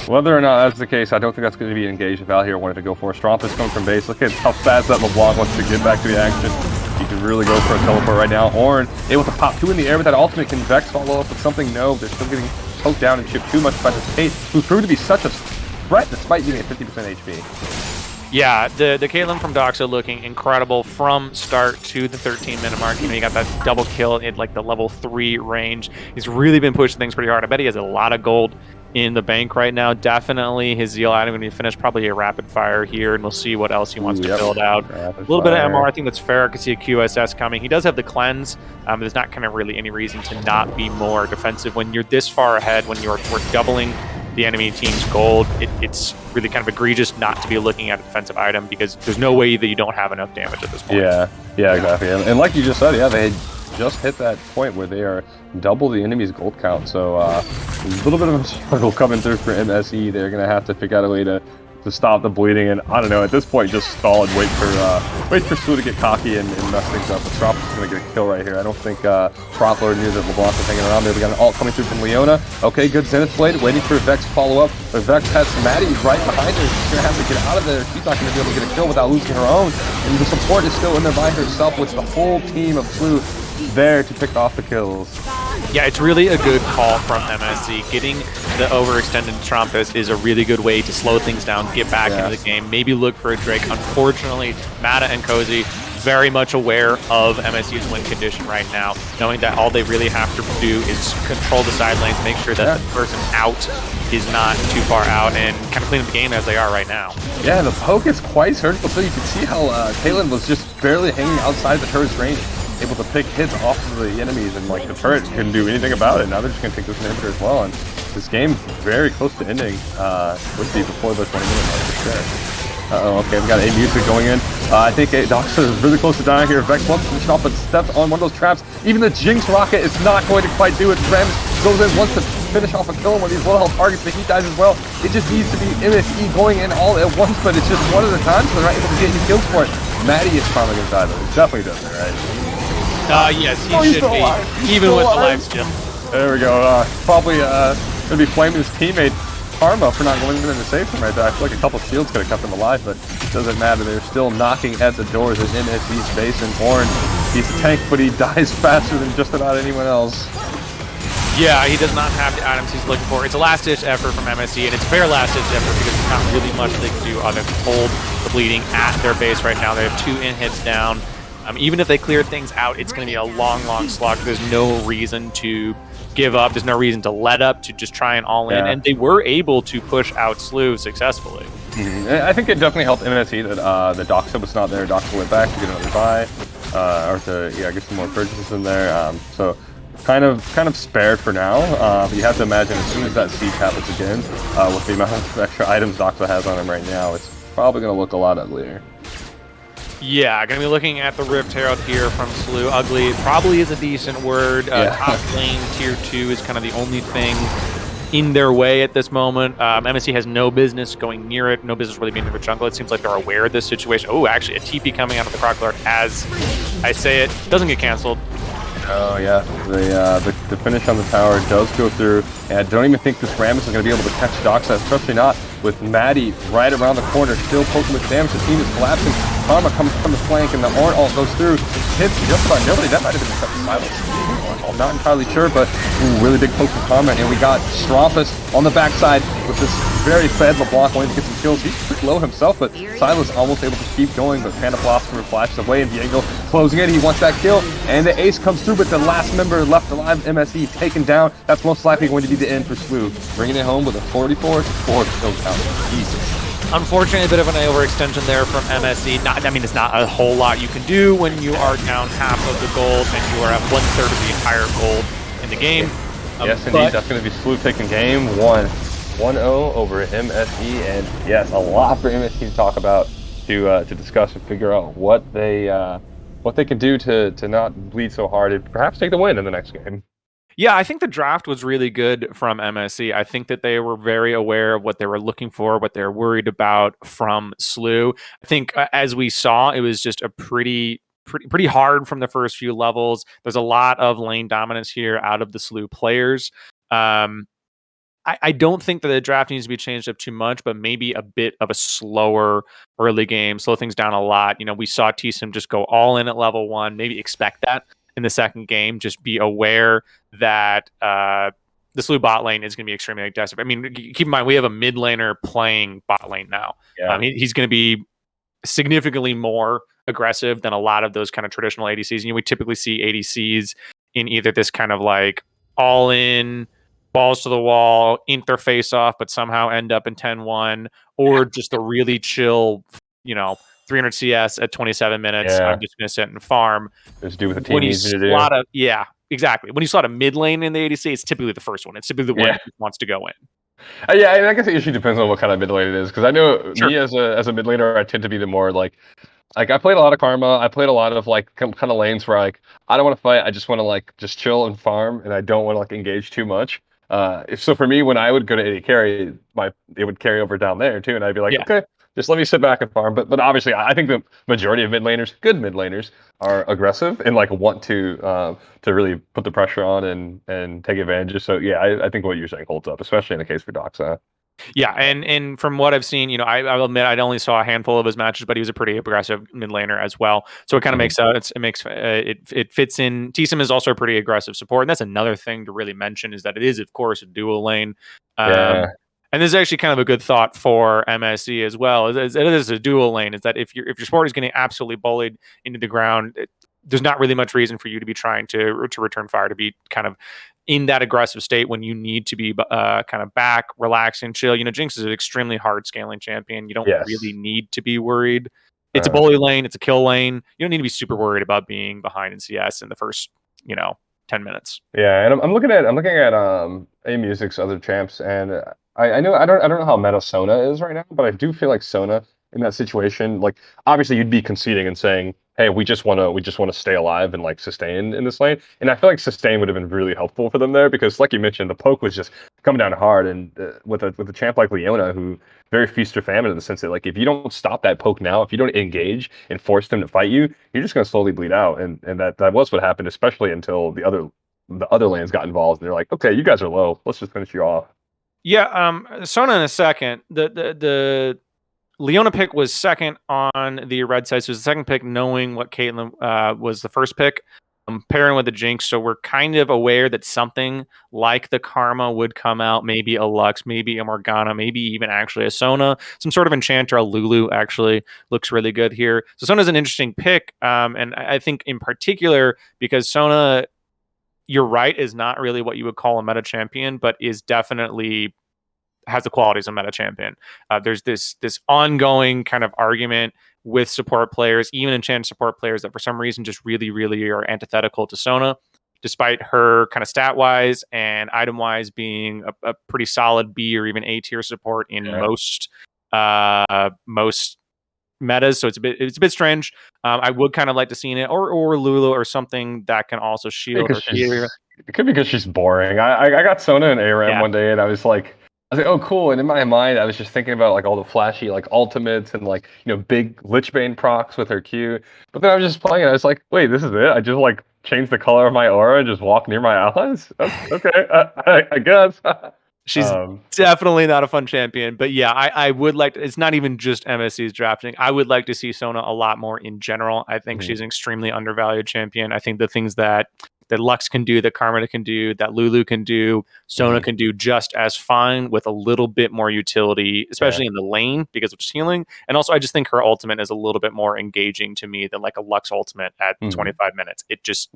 whether or not that's the case, I don't think that's going to be engaged if Valhyr wanted to go for a Stomp. Is coming from base. Look at how fast that LeBlanc wants to get back to the action. He can really go for a teleport right now. Ornn able to pop 2 in the air with that ultimate. Can Vex follow up with something? No, they're still getting choked down and chipped too much by this Kate, who's proved to be such a threat despite being at 50% HP. Yeah, the Caitlyn from Doxa looking incredible from start to the 13-minute mark. You got that double kill at like the level 3 range. He's really been pushing things pretty hard. I bet he has a lot of gold in the bank right now. Definitely his Zeal item going to be finished, probably a rapid fire here, and we'll see what else he wants to build out. A little bit of MR, I think that's fair. I can see a QSS coming. He does have the cleanse. There's not kind of really any reason to not be more defensive when you're this far ahead, when we're doubling the enemy team's gold. It's really kind of egregious not to be looking at a defensive item because there's no way that you don't have enough damage at this point. Yeah, exactly. And like you just said, yeah, they just hit that point where they are double the enemy's gold count. So a little bit of a struggle coming through for MSE. They're going to have to figure out a way to stop the bleeding, and I don't know, at this point just stall and wait for Slu to get cocky and mess things up. But Strop is going to get a kill right here. I don't think Croc Lord knew that LeBlanc was hanging around there. We got an ult coming through from Leona. Okay, good Zenith Blade, waiting for Vex to follow up, but Vex has Maddie right behind her. She's going to have to get out of there. She's not going to be able to get a kill without losing her own, and the support is still in there by herself with the whole team of Slu there to pick off the kills. Yeah, it's really a good call from MSC. Getting the overextended Trumpus is a really good way to slow things down, get back into the game, maybe look for a Drake. Unfortunately, Mata and Cozy very much aware of MSC's win condition right now, knowing that all they really have to do is control the side lanes, make sure that the person out is not too far out, and kind of clean up the game as they are right now. Yeah, the poke is quite surgical, so you can see how Caitlyn was just barely hanging outside the turret's range, able to pick hits off of the enemies, and like the turret couldn't do anything about it. Now they're just going to take this inhibitor as well, and this game's very close to ending before the 20-minute mark for sure. Okay, we got a Music going in. I think Doxa is really close to dying here. Vex wants to finish off, but steps on one of those traps. Even the Jinx Rocket is not going to quite do it. Rams goes in, wants to finish off a kill on one of these low health targets, but he dies as well. It just needs to be MSE going in all at once, but it's just one at a time, so they're not able to get any kills for it. Maddie is finally going to die, though. He definitely does it, right? Yes, he should be, even with the life steal. There we go. Probably going to be blaming his teammate Karma for not going in to save him right there. I feel like a couple shields could have kept him alive, but it doesn't matter. They're still knocking at the doors of MSE's base, and Ornn, he's tanked, but he dies faster than just about anyone else. Yeah, he does not have the items he's looking for. It's a last-ditch effort from MSE, and it's a fair last-ditch effort because there's not really much they can do other than hold the bleeding at their base right now. They have 2 in hits down. Even if they clear things out, it's going to be a long slog. There's no reason to give up. There's no reason to let up, to just try and all in. Yeah. And they were able to push out Slew successfully. I think it definitely helped MSE that the Doxa was not there. Doxa went back to get another buy, or to get some more purchases in there. So kind of spared for now. But you have to imagine as soon as that siege happens again, with the amount of extra items Doxa has on him right now, it's probably going to look a lot uglier. Yeah, going to be looking at the Rift Herald here from Slew. Ugly probably is a decent word. Top lane tier 2 is kind of the only thing in their way at this moment. MSC has no business going near it, no business really being near the jungle. It seems like they're aware of this situation. Oh, actually, a TP coming out of the Crocodile as I say it. Doesn't get canceled. Oh yeah, the finish on the tower does go through, and I don't even think this Rammus is going to be able to catch Doxa, especially not with Maddie right around the corner, still poking with damage. The team is collapsing. Karma comes from the flank, and the Ornn ult goes through. Hits just about nobody. That might have been the Silence. I'm not entirely sure, but really big poke from Karma, and we got Strompus on the backside with this very fed LeBlanc wanting to get some kills. He's pretty low himself, but Silas almost able to keep going, but Panda Philosopher flashes away, and Diego closing it. He wants that kill, and the ace comes through, but the last member left alive, MSE, taken down. That's most likely going to be the end for Slew, bringing it home with a 44-4 kill count. Jesus. Unfortunately, a bit of an overextension there from MSE. It's not a whole lot you can do when you are down half of the gold and you are at 1/3 of the entire gold in the game. Yes, indeed. That's going to be Slew taking game 1-0 over MSE, and yes, a lot for MSE to talk about, to discuss and figure out what they can do to not bleed so hard and perhaps take the win in the next game. Yeah, I think the draft was really good from MSC. I think that they were very aware of what they were looking for, what they're worried about from Slew. I think as we saw, it was just a pretty hard from the first few levels. There's a lot of lane dominance here out of the Slew players. I don't think that the draft needs to be changed up too much, but maybe a bit of a slower early game, slow things down a lot. We saw T-Sim just go all in at level 1. Maybe expect that in the second game. Just be aware that the Slew bot lane is going to be extremely aggressive. Keep in mind, we have a mid laner playing bot lane now. Yeah. He's going to be significantly more aggressive than a lot of those kind of traditional ADCs. We typically see ADCs in either this kind of like all in, balls to the wall, interface off, but somehow end up in 10-1, or just a really chill, 300 CS at 27 minutes. Yeah. I'm just going to sit and farm. Just do what the team needs you to do. Yeah, exactly. When you slot a mid lane in the ADC, it's typically the first one. It's typically the one that wants to go in. Yeah, I guess the issue depends on what kind of mid lane it is, because I know me as a mid laner, I tend to be the more like I played a lot of Karma. I played a lot of like kind of lanes where I don't want to fight. I just want to just chill and farm, and I don't want to engage too much. So for me, when I would go to AD carry, it would carry over down there too, and I'd be like, okay, just let me sit back and farm. But obviously, I think the majority of good mid laners, are aggressive and want to really put the pressure on and take advantage. So yeah, I think what you're saying holds up, especially in the case for Doxa. Yeah, and from what I've seen, I'll admit I only saw a handful of his matches, but he was a pretty aggressive mid laner as well. So it kind of makes sense. It fits in. T-Sim is also a pretty aggressive support, and that's another thing to really mention is that it is, of course, a dual lane. And this is actually kind of a good thought for MSC as well. It is a dual lane. Is that if your support is getting absolutely bullied into the ground, there's not really much reason for you to be trying to return fire, to be kind of in that aggressive state when you need to be kind of back, relax, and chill. Jinx is an extremely hard scaling champion. You don't really need to be worried. It's a bully lane. It's a kill lane. You don't need to be super worried about being behind in CS in the first, 10 minutes. Yeah, and I'm looking at A Music's other champs, and I know I don't know how meta Sona is right now, but I do feel like Sona in that situation, obviously you'd be conceding and saying, hey, we just want to stay alive and sustain in this lane. And I feel like sustain would have been really helpful for them there, because like you mentioned, the poke was just coming down hard, and with a champ like Leona, who very feast or famine in the sense that if you don't stop that poke now, if you don't engage and force them to fight you, you're just going to slowly bleed out. And that was what happened, especially until the other lanes got involved, and they're like, okay, you guys are low, let's just finish you off. Yeah, Sona in a second. The Leona pick was second on the red side, so it was the second pick, knowing what Caitlyn was the first pick. pairing with the Jinx, so we're kind of aware that something like the Karma would come out, maybe a Lux, maybe a Morgana, maybe even actually a Sona, some sort of Enchanter. A Lulu actually looks really good here. So Sona's an interesting pick, and I think in particular because Sona, you're right, is not really what you would call a meta champion, but is definitely has the qualities of meta champion. There's this ongoing kind of argument with support players, even enchanted support players, that for some reason just really, really are antithetical to Sona, despite her kind of stat wise and item wise being a pretty solid B or even A tier support in Yeah. most metas. So it's a bit strange. I would kind of like to see in it or Lulu or something that can also shield Because or clear. it could be because she's boring. I got Sona and ARAM Yeah, one day, and I was like, oh, cool. And in my mind, I was just thinking about like all the flashy like ultimates and like big Lichbane procs with her Q. But then I was just playing it. I was like, wait, this is it? I just like change the color of my aura and just walk near my allies. Okay, I guess. she's um, definitely not a fun champion, but yeah, I would like to, it's not even just MSC's drafting. I would like to see Sona a lot more in general. I think mhm, she's an extremely undervalued champion. I think the things that Lux can do, that Karma can do, that Lulu can do, Sona mhm, can do just as fine with a little bit more utility, yeah. especially in the lane because of healing. And also, I just think her ultimate is a little bit more engaging to me than like a Lux ultimate at Mhm, 25 minutes. It doesn't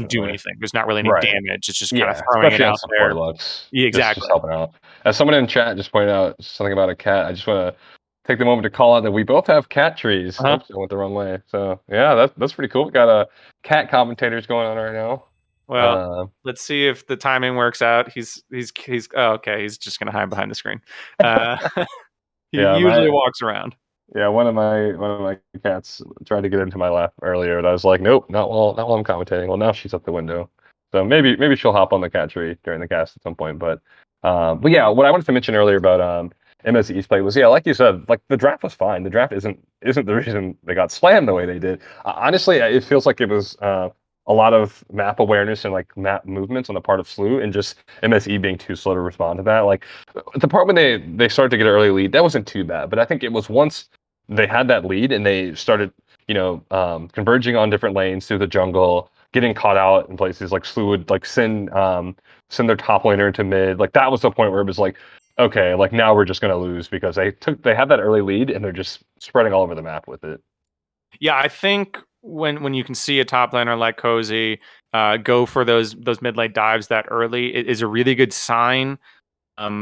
do definitely. anything. There's not really any Right. damage. It's just kind of Yeah, throwing it especially on out support there. looks. Yeah, Just exactly. helping out. As someone in chat just pointed out something about a cat, I just want to take the moment to call out that we both have cat trees. Uh-huh. Oops, I went the wrong way. So yeah, that's pretty cool. We got cat commentators going on right now. Well, Uh, let's see if the timing works out. He's oh, okay. He's just gonna hide behind the screen. Uh, he yeah, usually walks around. one of my cats tried to get into my lap earlier, and I was like, nope, not while I'm commentating. Well, now she's up the window, so maybe she'll hop on the cat tree during the cast at some point. But yeah, what I wanted to mention earlier about MS East play was, yeah, like you said, like the draft was fine. The draft isn't the reason they got slammed the way they did. Honestly, it feels like it was a lot of map awareness and like map movements on the part of Slew, and just MSE being too slow to respond to that. Like the part when they started to get an early lead, that wasn't too bad. But I think it was once they had that lead and they started, converging on different lanes through the jungle, getting caught out in places like Slew would like send their top laner into mid. Like that was the point where it was like, okay, like now we're just gonna lose because they had that early lead and they're just spreading all over the map with it. Yeah, I think when you can see a top laner like Cozy go for those mid lane dives that early, it is a really good sign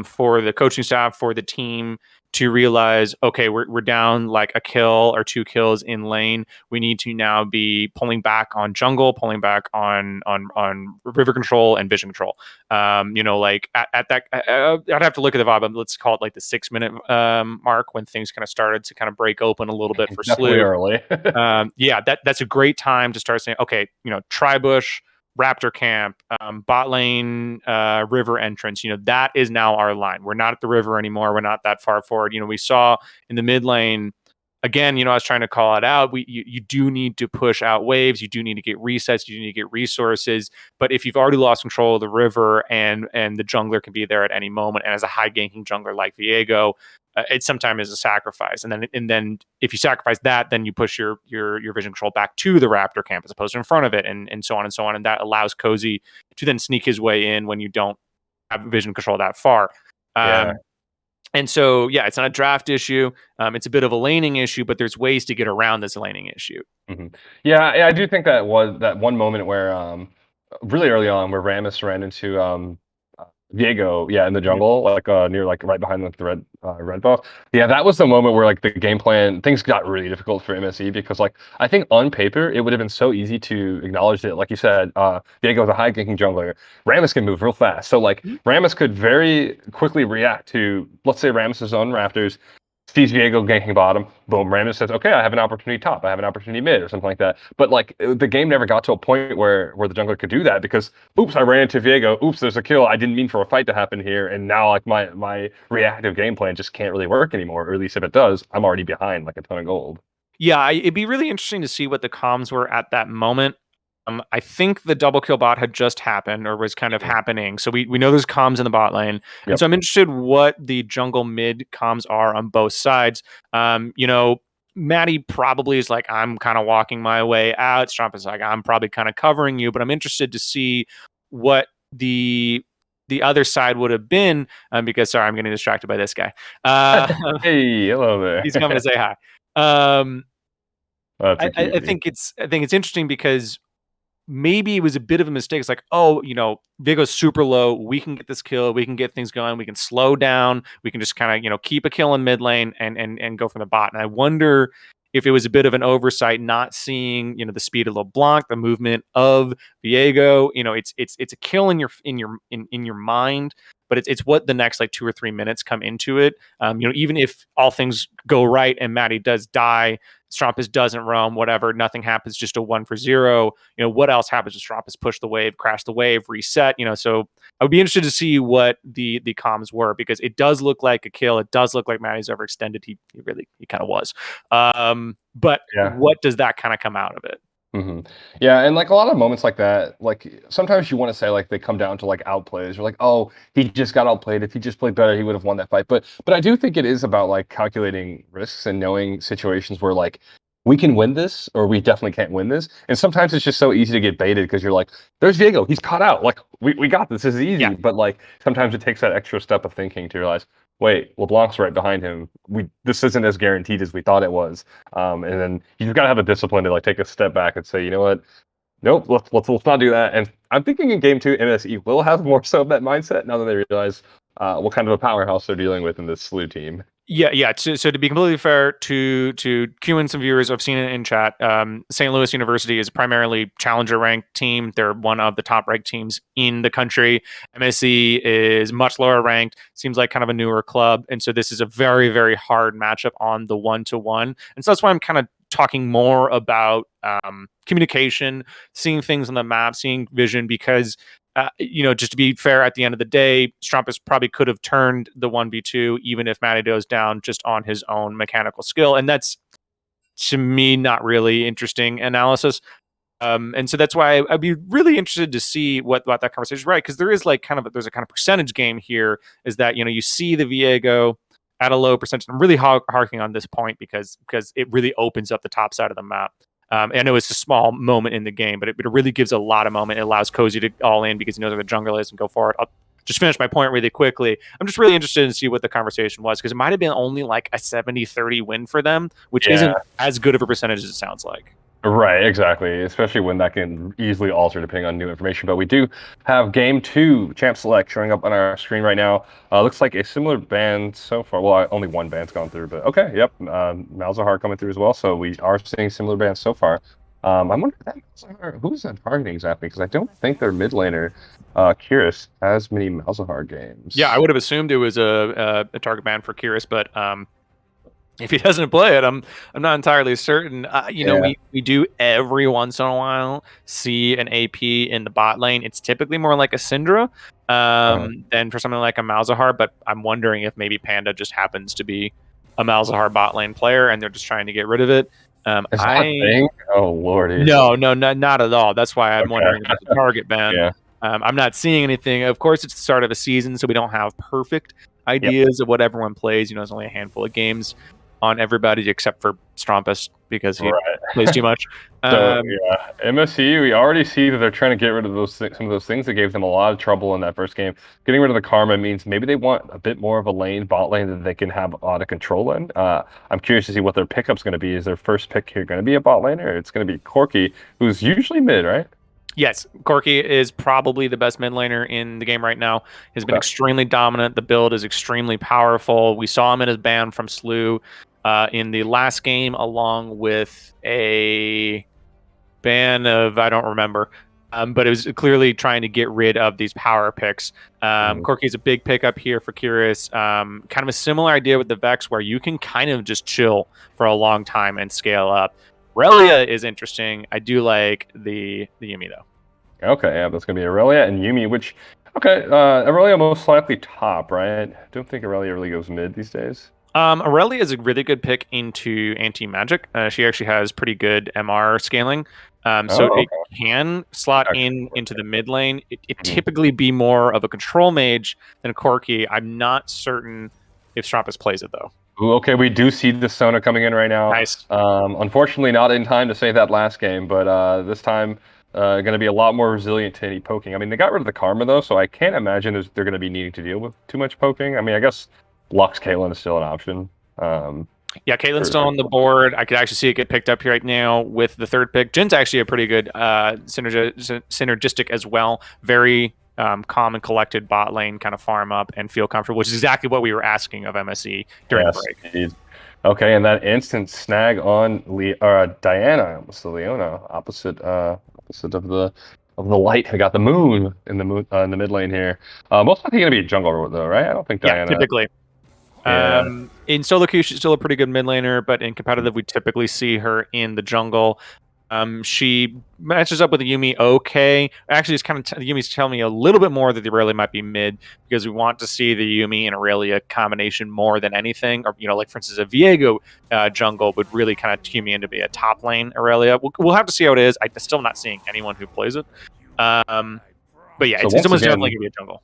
for the coaching staff, for the team to realize, okay, we're down like a kill or two kills in lane. We need to now be pulling back on jungle, pulling back on river control and vision control. Like at that, I'd have to look at the VOD, but let's call it like the 6 minute mark when things kind of started to kind of break open a little bit for Definitely Slew. early. Yeah, that's a great time to start saying, okay, Tribush, Raptor Camp, bot lane, river entrance. That is now our line. We're not at the river anymore. We're not that far forward. We saw in the mid lane again. I was trying to call it out. You do need to push out waves. You do need to get resets. You need to get resources. But if you've already lost control of the river and the jungler can be there at any moment, and as a high ganking jungler like Viego, it sometimes is a sacrifice. And then if you sacrifice that, then you push your vision control back to the Raptor camp as opposed to in front of it, and so on and so on. And that allows Cozy to then sneak his way in when you don't have vision control that far. Yeah. Um, and so, yeah, it's not a draft issue. It's a bit of a laning issue, but there's ways to get around this laning issue. Hmm. Yeah, I do think that was that one moment where really early on where Rammus ran into Viego, yeah, in the Mhm. jungle, like near like right behind like the red buff. Yeah, that was the moment where like the game plan things got really difficult for MSE because like I think on paper it would have been so easy to acknowledge that, like you said, Viego is a high ganking jungler. Rammus can move real fast, so like Rammus could very quickly react to, let's say, Rammus's own Raptors. Sees Viego ganking bottom, boom, Rammus says, okay, I have an opportunity top, I have an opportunity mid, or something like that. But like the game never got to a point where the jungler could do that because, oops, I ran into Viego, oops, there's a kill, I didn't mean for a fight to happen here, and now like my reactive game plan just can't really work anymore, or at least if it does, I'm already behind like a ton of gold. Yeah, it'd be really interesting to see what the comms were at that moment. I think the double kill bot had just happened or was kind of Mhm. happening. So we know there's comms in the bot lane. And Yep. so I'm interested what the jungle mid comms are on both sides. Maddie probably is like, I'm kind of walking my way out. Stromp is like, I'm probably kind of covering you, but I'm interested to see what the other side would have been, because sorry, I'm getting distracted by this guy. Hey, hello He's coming to there. say hi. Um, That's a I cutie. think it's interesting because maybe it was a bit of a mistake. It's like, oh, Vigo's super low. We can get this kill. We can get things going. We can slow down. We can just kind of, keep a kill in mid lane and go from the bot. And I wonder if it was a bit of an oversight not seeing, the speed of LeBlanc, the movement of Viego. It's a kill in your mind, but it's what the next like 2 or 3 minutes come into it. Even if all things go right and Maddie does die, Strumpus doesn't roam, whatever, nothing happens, just a 1-for-0. What else happens? Does Strumpus push the wave, crash the wave, reset? So I would be interested to see what the comms were, because it does look like a kill. It does look like Maddie's overextended. He kind of was. But Yeah. what does that kind of come out of it? hmm Yeah, and like a lot of moments like that, like sometimes you want to say like they come down to like outplays or like, oh, he just got outplayed. If he just played better, he would have won that fight. But I do think it is about like calculating risks and knowing situations where like we can win this or we definitely can't win this. And sometimes it's just so easy to get baited because you're like, there's Viego, he's caught out. Like we got this is Yeah. easy. But like sometimes it takes that extra step of thinking to realize, wait, LeBlanc's right behind him. This isn't as guaranteed as we thought it was. And then you just gotta have the discipline to like take a step back and say, you know what? Nope, let's not do that. And I'm thinking in game two, MSE will have more so of that mindset now that they realize what kind of a powerhouse they're dealing with in this slew team. Yeah. So to be completely fair to Q and some viewers, I've seen it in chat. St. Louis University is primarily challenger ranked team. They're one of the top ranked teams in the country. MSC is much lower ranked. Seems like kind of a newer club, and so this is a very very hard matchup on the 1-to-1. And so that's why I'm kind of talking more about communication, seeing things on the map, seeing vision, because just to be fair, at the end of the day, Strumpus probably could have turned the 1v2 even if Matty goes down just on his own mechanical skill. And that's, to me, not really interesting analysis. And so that's why I'd be really interested to see what that conversation is, right? Because there's a kind of percentage game here, is that, you see the Viego at a low percentage. I'm really harking on this point because it really opens up the top side of the map. I know it's a small moment in the game, but it really gives a lot of moment. It allows Cozy to all in because he knows where the jungle is and go for it. I'll just finish my point really quickly. I'm just really interested to see what the conversation was, because it might have been only like a 70-30 win for them, which Yeah. isn't as good of a percentage as it sounds like. Right, exactly. Especially when that can easily alter depending on new information. But we do have game two, Champ Select, showing up on our screen right now. Looks like a similar band so far. Well, only one band's gone through, but okay, yep. Malzahar coming through as well. So we are seeing similar bands so far. I wonder if that Malzahar, who's that targeting exactly? Because I don't think their mid laner, Curious, has many Malzahar Yeah, I games. would have assumed it was a target ban for Curious, but if he doesn't play it, I'm not entirely certain. Yeah. We do every once in a while see an AP in the bot lane. It's typically more like a Syndra Uh, than for something like a Malzahar, but I'm wondering if maybe Panda just happens to be a Malzahar bot lane player and they're just trying to get rid of it. is that a I thing? Oh, lordy. No, no, not at all. That's why I'm Okay. wondering about the target ban. Yeah. I'm not seeing anything. Of course, it's the start of a season, so we don't have perfect Yep. ideas of what everyone plays. There's only a handful of games on everybody except for Strumpus because he plays Right. too much. So Um, yeah, MSU, we already see that they're trying to get rid of some of those things that gave them a lot of trouble in that first game. Getting rid of the karma means maybe they want a bit more of a bot lane that they can have a lot of control in. I'm curious to see what their pickup's going to be. Is their first pick here going to be a bot lane, or it's going to be Corky, who's usually mid, right? yes, Corky is probably the best mid laner in the game right now. Has been Okay. extremely dominant. The build is extremely powerful. We saw him in his ban from Slew in the last game, along with a ban of I don't remember. But it was clearly trying to get rid of these power picks. Mhm. Corky is a big pickup here for Curious. Kind of a similar idea with the Vex, where you can kind of just chill for a long time and scale up. Relia is interesting. I do like the Yumi though. Okay, yeah, that's going to be Aurelia and Yumi, which, okay, Aurelia most likely top, right? Don't think Aurelia really goes mid these days. Aurelia is a really good pick into anti-magic. She actually has pretty good MR scaling. So Oh, it okay. can slot Actually, in into the mid lane. It mhm. typically be more of a control mage than a Corki. I'm not certain if Strampus plays it though. Ooh, okay, we do see the Sona coming in right now. Nice. Unfortunately, not in time to save that last game, but this time going to be a lot more resilient to any poking. I mean, they got rid of the Karma though, so I can't imagine they're going to be needing to deal with too much poking. I mean, I guess Lux Caitlyn is still an option. Yeah, Caitlin's For, still for on the board. I could actually see it get picked up here right now with the third pick. Jin's actually a pretty good synergistic as well. Very calm and collected bot lane, kind of farm up and feel comfortable, which is exactly what we were asking of MSE during the yes, break. indeed. Okay, and that instant snag on Diana, almost the Leona, opposite of the light. We got the moon in the mid lane here. Most likely going to be a jungle though, right? I don't think Yeah, Diana. typically. Yeah. In solo queue, she's still a pretty good mid laner, but in competitive, we typically see her in the jungle. She matches up with the Yumi okay. Actually, it's kind of Yumi's telling me a little bit more that the Aurelia might be mid because we want to see the Yumi and Aurelia combination more than anything. Or like for instance, a Viego jungle would really kind of tune me into be a top lane Aurelia. We'll have to see how it is. I'm still not seeing anyone who plays it. But yeah, So it's once almost definitely again, gonna be a jungle.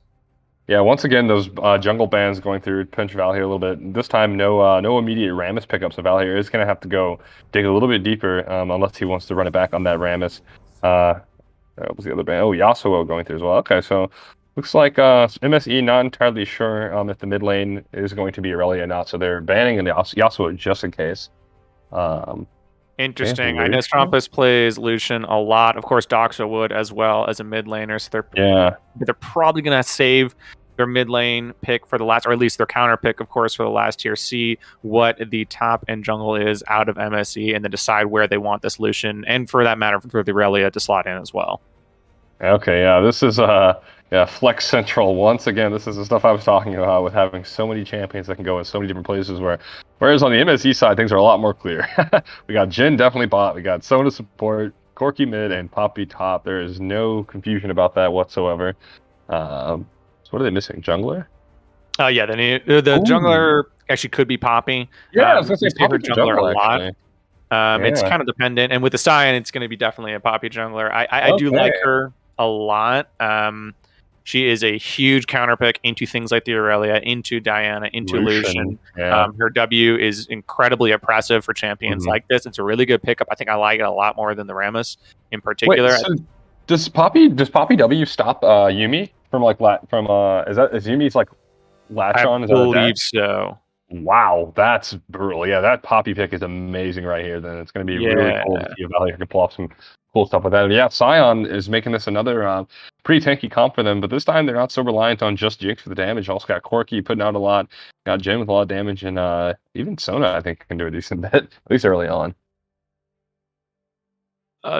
yeah, once again, those jungle bans going through Pinch Valley here a little bit. This time, no immediate Rammus pickups. So Valley is going to have to go dig a little bit deeper, unless he wants to run it back on that Rammus. What was the other ban? Oh, Yasuo going through as well. Okay, so looks like MSE not entirely sure if the mid lane is going to be Aurelia or not. So they're banning the Yasuo just in case. Um, they have Interesting. I know Lucian. Strumpus plays Lucian a lot. Of course, Doxa would as well as a mid laner. So Yeah. they're probably going to save their mid lane pick for the last, or at least their counter pick, of course, for the last tier. See what the top and jungle is out of MSE, and then decide where they want this Lucian, and for that matter, for the Aurelia to slot in as well. Okay, yeah, this is yeah, Flex Central once again. This is the stuff I was talking about with having so many champions that can go in so many different places. Whereas on the MSE side, things are a lot more clear. We got Jin definitely bot, we got Sona support, Corki mid, and Poppy top. There is no confusion about that whatsoever. So what are they missing? Jungler? Yeah, the Oh, jungler actually could be Poppy. yeah, I was gonna We say see her Poppy can jungler a jungle lot. actually. It's Yeah. kind of dependent, and with the Scion, it's going to be definitely a Poppy jungler. I do Okay. like her a lot. She is a huge counter pick into things like the Aurelia, into Diana, into Lucian. Lucian. Yeah. Her W is incredibly oppressive for champions Hmm. like this. It's a really good pickup. I think I like it a lot more than the Rammus in Wait, particular. so does Poppy W stop Yumi from from is Yumi's like latch I on? Is that attack? believe so. Wow, that's brutal. Yeah, that Poppy pick is amazing right here. Then it's going to be really Yeah. cool to see if Valley can pull off some cool stuff with that. And yeah, Scion is making this another pretty tanky comp for them, but this time they're not so reliant on just Jinx for the damage. Also got Corki putting out a lot, got Jin with a lot of damage, and even Sona I think can do a decent bit at least early on.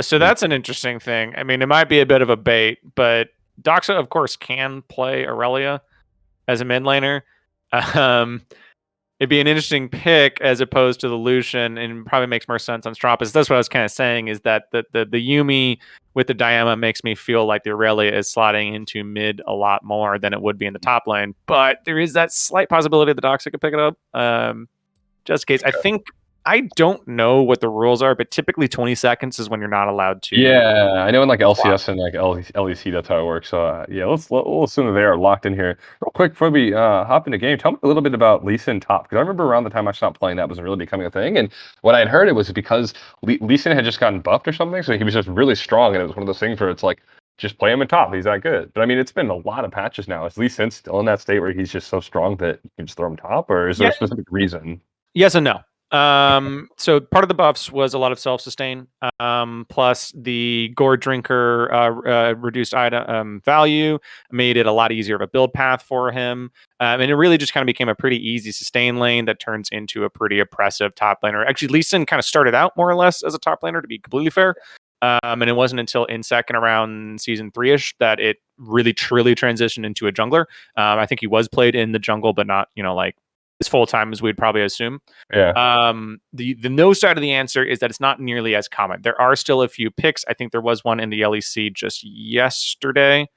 So that's an interesting thing. I mean, it might be a bit of a bait, but Doxa, of course, can play Aurelia as a mid laner. Um, It'd be an interesting pick as opposed to the Lucian, and probably makes more sense on Stropus. That's what I was kind of saying, is that the Yumi with the Diana makes me feel like the Aurelia is slotting into mid a lot more than it would be in the top lane. But there is that slight possibility the Doxa could pick it up. Just in case. I don't know what the rules are, but typically 20 seconds is when you're not allowed to Yeah, I know in like swap. LCS and like LEC that's how it works. So yeah, we'll assume that they are locked in here. Real quick before we hop into game, tell me a little bit about Lee Sin top because I remember around the time I stopped playing that was really becoming a thing, and what I had heard it was because Lee Sin had just gotten buffed or something, so he was just really strong, and it was one of those things where it's like just play him in top, he's that good. But I mean, it's been a lot of patches now. Is Lee Sin still in that state where he's just so strong that you can just throw him top, or is there Yeah, a specific reason? yes and no. So part of the buffs was a lot of self-sustain, plus the Gourd Drinker reduced item value made it a lot easier of a build path for him, and it really just kind of became a pretty easy sustain lane that turns into a pretty oppressive top laner. Actually, Lee Sin kind of started out more or less as a top laner, to be completely fair, and it wasn't until in second around season 3ish that it really truly transitioned into a jungler. I think he was played in the jungle, but not like as full time as we'd probably assume. Yeah, The no side of the answer is that it's not nearly as common. There are still a few picks. I think there was one in the LEC just yesterday.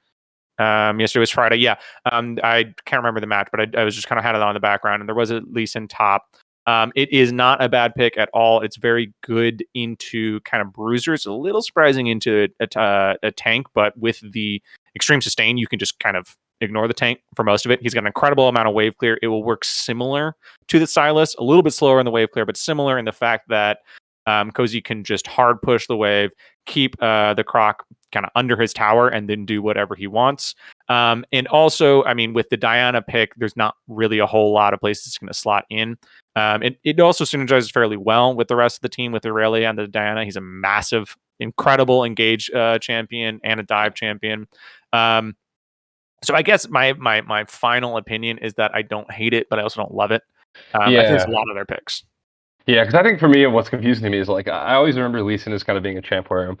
Yesterday was Friday. Yeah. I can't remember the match, but I was just kind of had it on in the background, and there was at least in top. It is not a bad pick at all. It's very good into kind of bruisers. A little surprising into a tank, but with the extreme sustain, you can just kind of ignore the tank for most of it. He's got an incredible amount of wave clear. It will work similar to the Silas, a little bit slower in the wave clear, but similar in the fact that Cozy can just hard push the wave, keep the Croc kind of under his tower, and then do whatever he wants. And also, I mean, with the Diana pick, there's not really a whole lot of places it's going to slot in. It also synergizes fairly well with the rest of the team, with Aurelia and the Diana. He's a massive, incredible engage champion and a dive champion. So I guess my final opinion is that I don't hate it, but I also don't love it. I think there's a lot of their picks. Yeah, because I think for me, what's confusing to me is like I always remember Lee Sin as kind of being a champ where,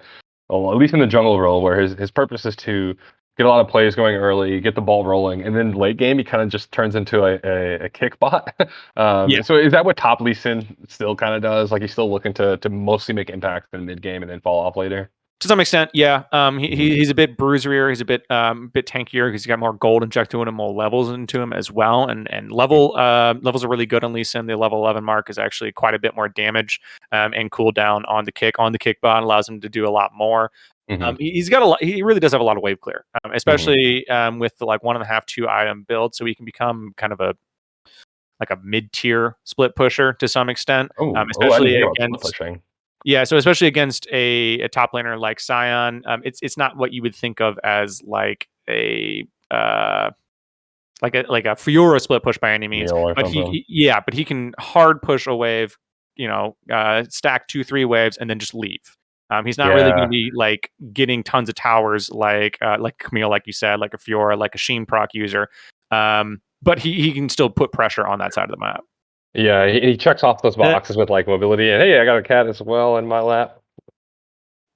well, at least in the jungle role, where his purpose is to get a lot of plays going early, get the ball rolling, and then late game he kind of just turns into a kick bot. Yeah. So is that what top Lee Sin still kind of does? Like he's still looking to mostly make impact in mid game and then fall off later. To some extent, yeah. He's a bit bruiserier. He's a bit tankier because he's got more gold injected into him, more levels into him as well. And levels are really good on Lee Sin. The level 11 mark is actually quite a bit more damage and cooldown on the kick. On the kick bot allows him to do a lot more. He's got a lot. He really does have a lot of wave clear, especially with the like 1.5, 2 item build. So he can become kind of a mid tier split pusher to some extent, especially against. Yeah, so especially against a top laner like Sion, it's not what you would think of as like a Fiora split push by any means. But he can hard push a wave, stack 2-3 waves and then just leave. He's not really going to be like getting tons of towers like Camille, like you said, like a Fiora, like a Sheen proc user. But he can still put pressure on that side of the map. Yeah, he checks off those boxes with like mobility, and hey, I got a cat as well in my lap.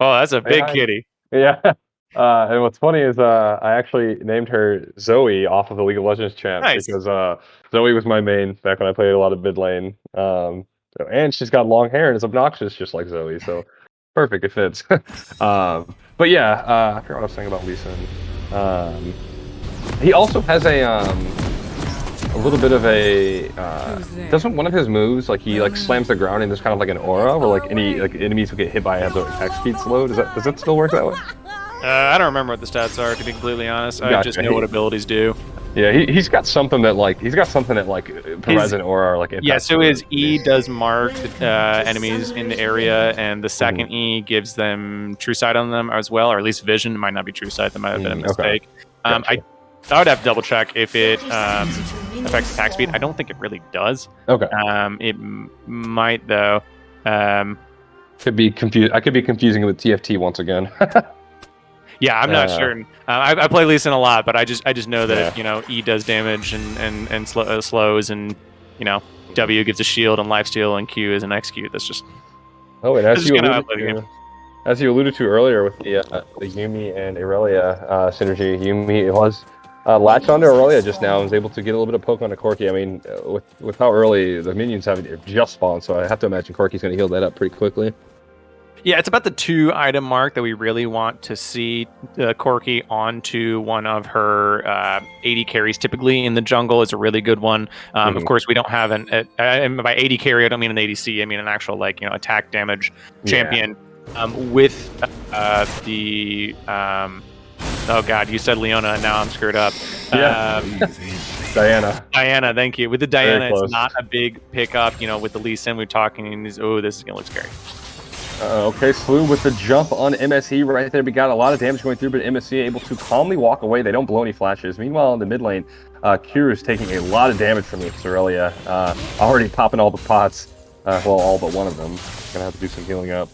Oh, that's a big kitty. Yeah. And what's funny is I actually named her Zoe off of the League of Legends champ because Zoe was my main back when I played a lot of mid lane. And she's got long hair and is obnoxious just like Zoe, so perfect, it fits. But yeah, I forgot what I was saying about Lee Sin. He also has a little bit of a doesn't one of his moves like he like slams the ground and there's kind of like an aura where like any like enemies will get hit by have their attack speed slow. Does that still work that way? I don't remember what the stats are, to be completely honest. I just know what abilities do. Yeah, he's got something that provides an aura or like so his E does mark enemies in the area, and the second E gives them true sight on them as well, or at least vision. It might not be true sight, that might have been a mistake. Gotcha. I would have to double check if it affects attack speed. I don't think it really does. Okay. It might though. Could be confused. I could be confusing it with TFT once again. Yeah, I'm not certain. I play Lee Sin a lot, but I just know that E does damage and slows, and W gives a shield and lifesteal, and Q is an execute. That's just. Oh, and as you alluded to earlier with the Yuumi and Aurelia synergy, Yuumi was latched onto Aurelia just now and was able to get a little bit of poke onto Corki. I mean, with how early the minions have just spawned, so I have to imagine Corki's going to heal that up pretty quickly. Yeah, it's about the 2 item mark that we really want to see Corki onto one of her 80 carries. Typically in the jungle is a really good one. Of course, we don't have by 80 carry, I don't mean an ADC. I mean an actual attack damage champion. With the oh god, you said Leona, and now I'm screwed up. Diana, thank you. With the Diana, it's not a big pickup. With the Lee Sin, we're talking. This is gonna look scary. Okay, Slew with the jump on MSE right there. We got a lot of damage going through, but MSE able to calmly walk away. They don't blow any flashes. Meanwhile, in the mid lane, Kira is taking a lot of damage from Aurelia. Already popping all the pots. Well, all but one of them. Gonna have to do some healing up.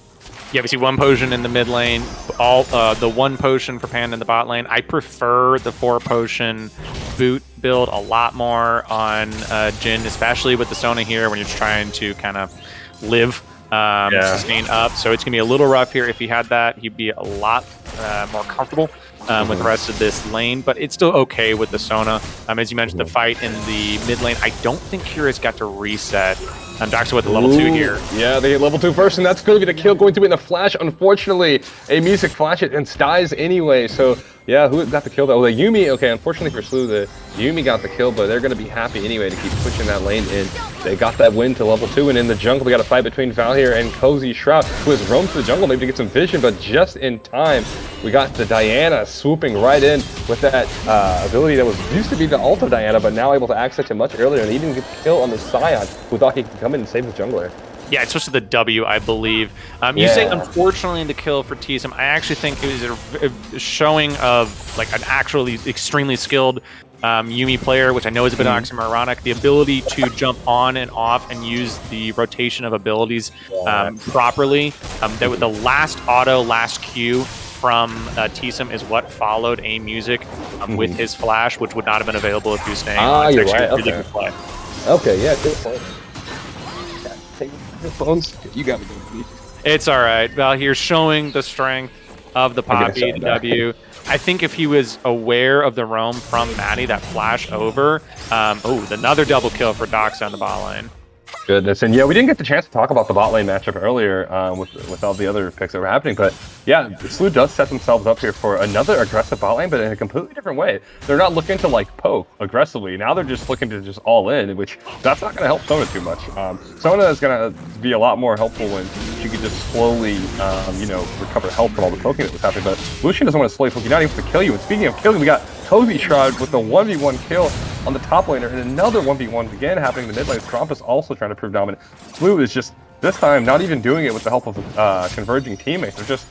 Yeah, we see 1 potion in the mid lane, the 1 potion for Panda in the bot lane. I prefer the 4 potion boot build a lot more on Jhin, especially with the Sona here when you're trying to kind of live, sustain up. So it's going to be a little rough here. If he had that, he'd be a lot more comfortable with the rest of this lane, but it's still okay with the Sona. As you mentioned, the fight in the mid lane, I don't think Kira's got to reset. Daxa with the level 2 here. Yeah, they get level 2 first, and that's going to be the kill going through in the flash. Unfortunately, a music flash it and dies anyway. So Yeah, who got the kill though? Oh, the Yuumi, okay, unfortunately for Slew, the Yuumi got the kill, but they're going to be happy anyway to keep pushing that lane in. They got that win to level 2, and in the jungle, we got a fight between Val here and Cozy Shroud, who has roamed to the jungle maybe to get some vision, but just in time, we got the Diana swooping right in with that ability that was used to be the ult of Diana, but now able to access it much earlier, and even get the kill on the Scion, who thought he could come in and save the jungler. Yeah, it's supposed to the W, I believe. You say, unfortunately, the kill for Tsum. I actually think it was a showing of like an actually extremely skilled Yuumi player, which I know is a bit oxymoronic. The ability to jump on and off and use the rotation of abilities properly. That with the last auto, last Q from Tsum is what followed a music with his flash, which would not have been available if he was staying on. It's you're actually right. a really good play. Okay, yeah, good point. Phones. You got me good. It's all right. Val here showing the strength of the Poppy W. I think if he was aware of the roam from Maddie, that flash over. Another double kill for Doxa on the bot lane. Goodness, and yeah, we didn't get the chance to talk about the bot lane matchup earlier with all the other picks that were happening, but yeah, Slew does set themselves up here for another aggressive bot lane, but in a completely different way. They're not looking to like poke aggressively. Now they're just looking to just all in, which that's not going to help Sona too much. Sona is going to be a lot more helpful when she could just slowly, recover health from all the poking that was happening. But Lucian doesn't want to slowly poke you down, he wants to kill you. And speaking of killing, we got Cozy Shroud with the 1v1 kill on the top laner, and another 1v1 again happening in the mid lane. Trump is also trying to prove dominant. Slew is just, this time, not even doing it with the help of converging teammates. They're just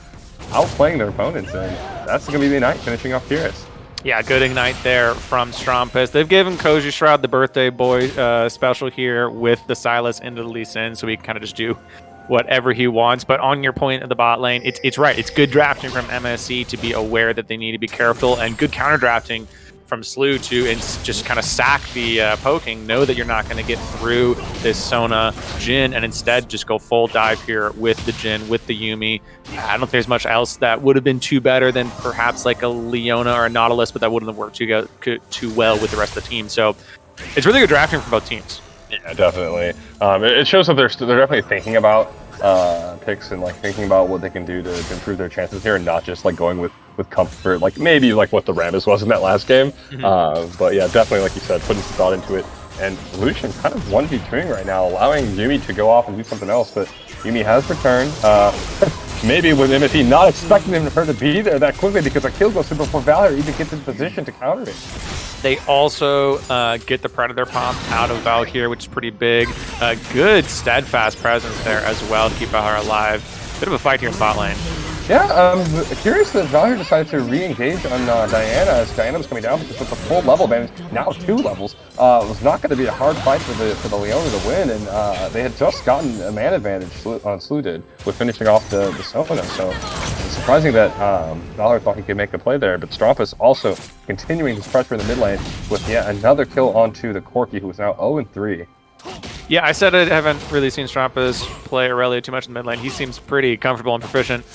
outplaying their opponents, and that's going to be the Ignite finishing off Curious. Yeah, good Ignite there from Strumpus. They've given Cozy Shroud the birthday boy special here with the Silas into the Lee Sin, so he can kind of just do whatever he wants. But on your point of the bot lane, it's right. It's good drafting from MSC to be aware that they need to be careful, and good counter drafting from Slew to just kind of sack the poking, know that you're not going to get through this Sona Jhin, and instead just go full dive here with the Jhin, with the Yuumi. I don't think there's much else that would have been too better than perhaps like a Leona or a Nautilus, but that wouldn't have worked too well with the rest of the team. So it's really good drafting for both teams. Yeah, definitely. It shows that they're definitely thinking about picks and like thinking about what they can do to improve their chances here, and not just like going with comfort, like maybe like what the Rammus was in that last game. But yeah, definitely, like you said, putting some thought into it. And Lucian kind of 1v2ing right now, allowing Yuumi to go off and do something else, but Yuumi has returned. Maybe with MSE not expecting her to be there that quickly, because a kill goes through before Valor even gets in position to counter it. They also get the Predator pop out of Val here, which is pretty big. Good steadfast presence there as well to keep Valor alive. Bit of a fight here in bot lane. Yeah, curious that Valor decided to re-engage on Diana as Diana was coming down, because with the full level advantage, now 2 levels, was not going to be a hard fight for the Leona to win, and they had just gotten a man advantage, Slew did, with finishing off the Sona, so it's surprising that Valor thought he could make a play there, but Strumpus also continuing his pressure in the mid lane with yet another kill onto the Corki, who is now 0-3. Yeah, I said I haven't really seen Strumpus play Aurelia too much in the mid lane. He seems pretty comfortable and proficient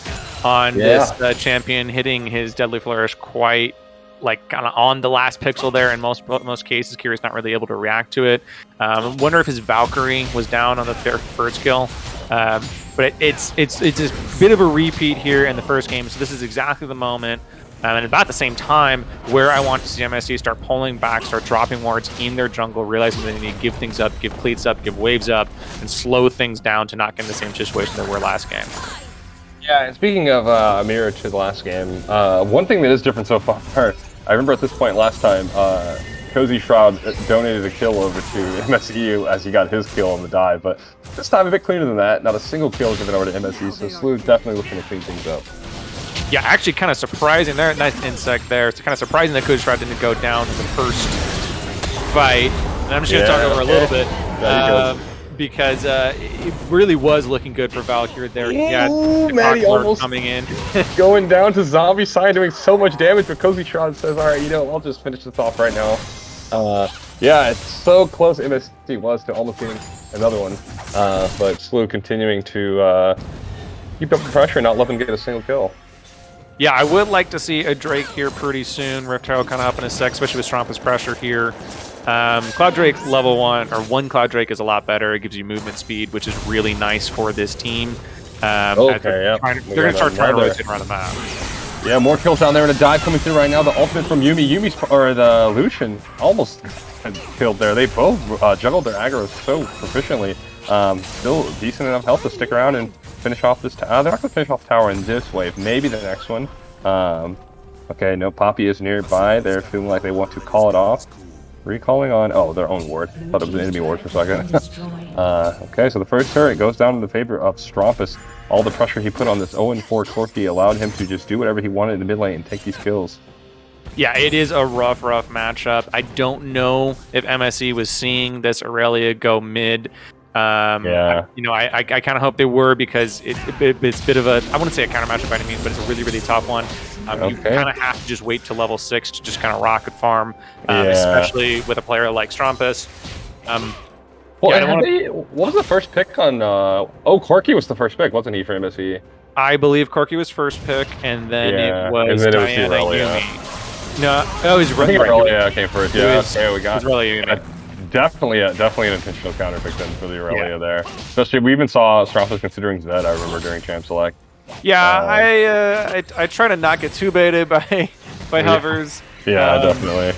on this champion, hitting his Deadly Flourish quite like kind of on the last pixel there in most cases. Curious not really able to react to it. I wonder if his Valkyrie was down on the first kill. But it's a bit of a repeat here in the first game, so this is exactly the moment. And about the same time where I want to see MSC start pulling back, start dropping wards in their jungle, realizing they need to give things up, give cleats up, give waves up, and slow things down to not get in the same situation they were last game. Yeah, and speaking of a mirror to the last game, one thing that is different so far, I remember at this point last time, Cozy Shroud donated a kill over to MSU as he got his kill on the dive, but this time a bit cleaner than that. Not a single kill given over to MSU, so Slew definitely looking to clean things up. Yeah, actually kind of surprising there. Nice insect there. It's kind of surprising that Cozy Shroud didn't go down in the first fight. And I'm just going to talk over a little bit. Because it really was looking good for Valkyrie there. Yeah, Maddie almost coming in. going down to zombie side, doing so much damage, but Cozy Shroud says, alright, I'll just finish this off right now. Yeah, it's so close MSC was to almost getting another one. But Slew continuing to keep up the pressure and not let them get a single kill. Yeah, I would like to see a Drake here pretty soon. Rift Herald kind of up in a sec, especially with Strumpus pressure here. Cloud Drake level 1, or 1 Cloud Drake is a lot better. It gives you movement speed, which is really nice for this team. Okay, yeah. They're going to start trying to rotate around the map. Yeah, more kills down there and a dive coming through right now. The ultimate from or the Lucian almost killed there. They both juggled their aggro so proficiently. Still decent enough health to stick around and finish off this. They're not going to finish off the tower in this wave. Maybe the next one. Okay, no, Poppy is nearby. They're feeling like they want to call it off. Recalling on, their own ward. Thought it was an enemy ward for a second. Okay, so the first turret goes down in the favor of Strompus. All the pressure he put on this 0-4 Corki allowed him to just do whatever he wanted in the mid lane and take these kills. Yeah, it is a rough matchup. I don't know if MSE was seeing this Aurelia go mid. Yeah. I kind of hope they were, because it's a bit of a, I wouldn't say a counter matchup by any means, but it's a really, really tough one. You kind of have to just wait to level 6 to just kind of rocket farm, especially with a player like Strompus. What was the first pick on? Corki was the first pick, wasn't he, for MSE? I believe Corki was first pick, and then it was Diana Yumi. No, it was Aurelia came first. Yeah, we got Aurelia Yumi. Definitely an intentional counter pick then for the Aurelia there. Especially, we even saw Strompus considering Zed, I remember, during Champ Select. Yeah, I try to not get too baited by hovers. Yeah, definitely.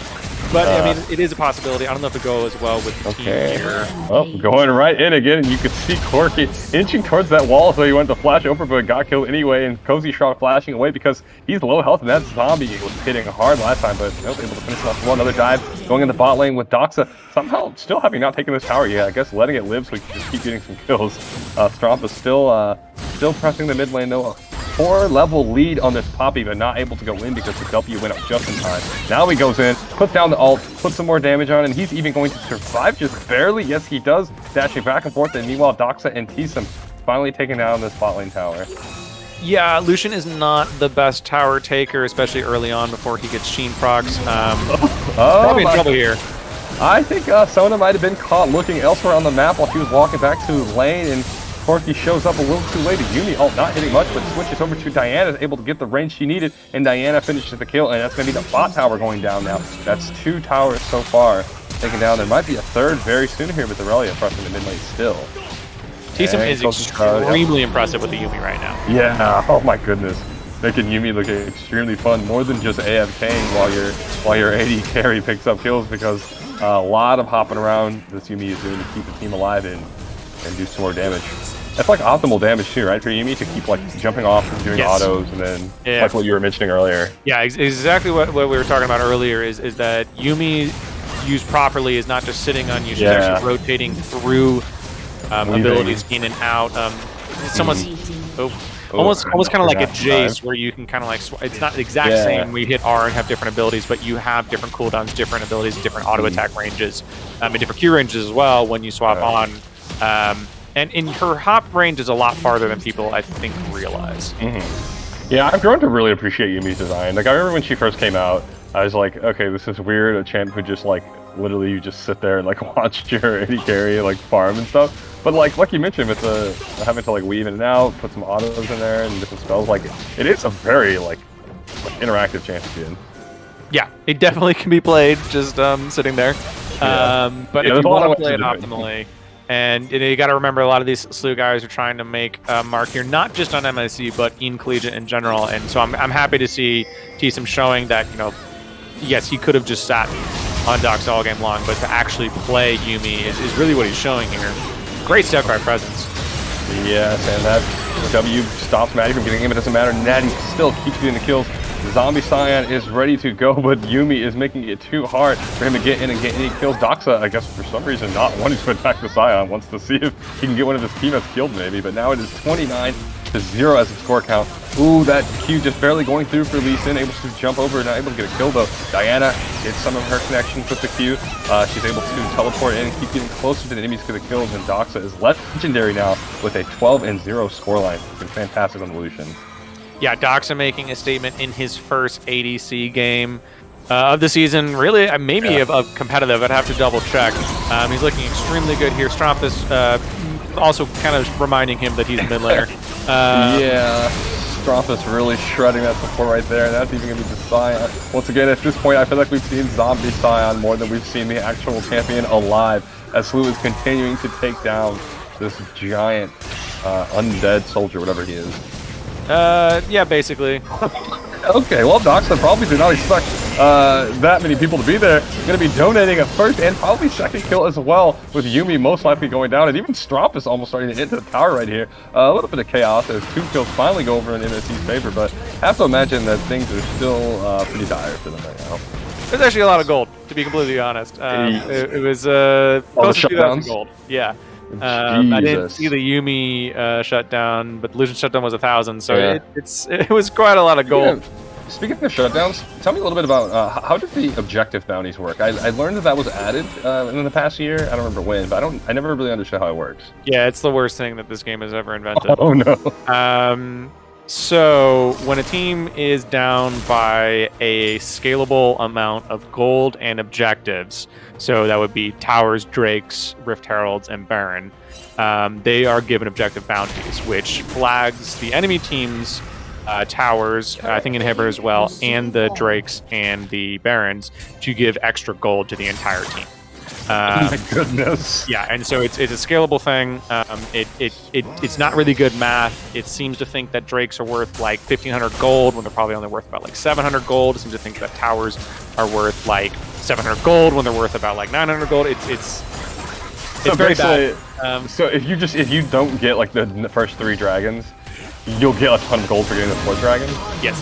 But I mean, it is a possibility. I don't know if it goes as well with the team here. Oh, going right in again, and you could see Corki inching towards that wall, so he went to flash over, but got killed anyway, and Cozy Shroud flashing away because he's low health, and that zombie was hitting hard last time, but nope, able to finish off one. Another dive going in the bot lane with Doxa, somehow still having not taken this tower yet. I guess letting it live so we can just keep getting some kills. Stromp is still pressing the mid lane, though. 4-level lead on this Poppy, but not able to go in because the W went up just in time. Now he goes in, puts down the ult, puts some more damage on, and he's even going to survive just barely. Yes, he does, dashing back and forth, and meanwhile, Doxa and Tsum finally taking down this bot lane tower. Yeah, Lucian is not the best tower taker, especially early on before he gets Sheen procs. Probably in trouble here. I think Sona might have been caught looking elsewhere on the map while she was walking back to lane, and Corki shows up a little too late. Yumi ult not hitting much, but switches over to Diana, able to get the range she needed, and Diana finishes the kill, and that's going to be the bot tower going down now. That's 2 towers so far taken down. There might be a third very soon here with Aurelia pressing the mid lane still. Tsum is extremely impressive with the Yumi right now. Yeah, oh my goodness. Making Yumi look extremely fun, more than just AFKing while your AD carry picks up kills, because a lot of hopping around this Yumi is doing to keep the team alive and do some more damage. That's like optimal damage too, right? For Yumi to keep like jumping off and doing autos, and then like what you were mentioning earlier. Yeah, exactly what we were talking about earlier is that Yumi used properly is not just sitting on you, she's actually rotating through abilities in and out. It's almost almost kind of like a Jace, where you can kind of like it's not the exact same where you hit R and have different abilities, but you have different cooldowns, different abilities, different auto attack ranges, and different Q ranges as well when you swap on. And in her hop range is a lot farther than people, I think, realize. Yeah, I've grown to really appreciate Yumi's design. Like, I remember when she first came out, I was like, okay, this is weird. A champ who just, like, literally you just sit there and, like, watch your AD carry, like, farm and stuff. But, like you mentioned, with the having to, like, weave in and out, put some autos in there and different spells, like, it is a very, like interactive champion. Yeah, it definitely can be played just sitting there. But if you want to play it optimally... And you got to remember, a lot of these slew guys are trying to make a mark here, not just on MSC, but in Collegiate in general. And so I'm happy to see Tsum showing that, yes, he could have just sat on Doxa all game long, but to actually play Yumi is really what he's showing here. Great step by presence. Yes, and that W stops Natty from getting him. It doesn't matter. Natty still keeps getting the kills. Zombie Scion is ready to go, but Yumi is making it too hard for him to get in and get any kills. Doxa, I guess for some reason, not wanting to attack the Scion, wants to see if he can get one of his teammates killed maybe, but now it is 29-0 as the score count. Ooh, that Q just barely going through for Lee Sin, able to jump over, not able to get a kill though. Diana gets some of her connections with the Q. She's able to teleport in and keep getting closer to the enemies for the kills, and Doxa is legendary now with a 12-0 scoreline. It's been fantastic on the Lucian. Yeah, Doxa making a statement in his first ADC game of the season. Really, maybe of competitive. I'd have to double check. He's looking extremely good here. Strompus also kind of reminding him that he's mid laner. Strompus really shredding that support right there, and that's even going to be the Scion. Once again, at this point, I feel like we've seen Zombie Scion more than we've seen the actual champion alive, as Slew is continuing to take down this giant undead soldier, whatever he is. Yeah, basically. Okay, well, Doxa probably did not expect that many people to be there. Going to be donating a first and probably second kill as well, with Yumi most likely going down, and even Stromp is almost starting to hit the tower right here. A little bit of chaos as 2 kills finally go over in MSC's favor, but I have to imagine that things are still pretty dire for them right now. There's actually a lot of gold, to be completely honest. It was close to 2,000 gold. Yeah. I didn't see the Yumi shutdown, but the Lucian shutdown was 1,000, so yeah. it was quite a lot of gold. Speaking of shutdowns, tell me a little bit about how did the objective bounties work? I learned that was added in the past year. I don't remember when, but I never really understood how it works. Yeah, it's the worst thing that this game has ever invented. Oh no. So when a team is down by a scalable amount of gold and objectives, so that would be towers, drakes, rift heralds, and baron, they are given objective bounties, which flags the enemy team's towers, I think inhibitor as well, and the drakes and the barons to give extra gold to the entire team. Oh my goodness. Yeah, and so it's a scalable thing. It's not really good math. It seems to think that drakes are worth like 1,500 gold when they're probably only worth about like 700 gold. It seems to think that towers are worth like 700 gold when they're worth about like 900 gold. It's very bad. So if you don't get like the first 3 dragons, you'll get a ton of gold for getting the 4th dragon? Yes.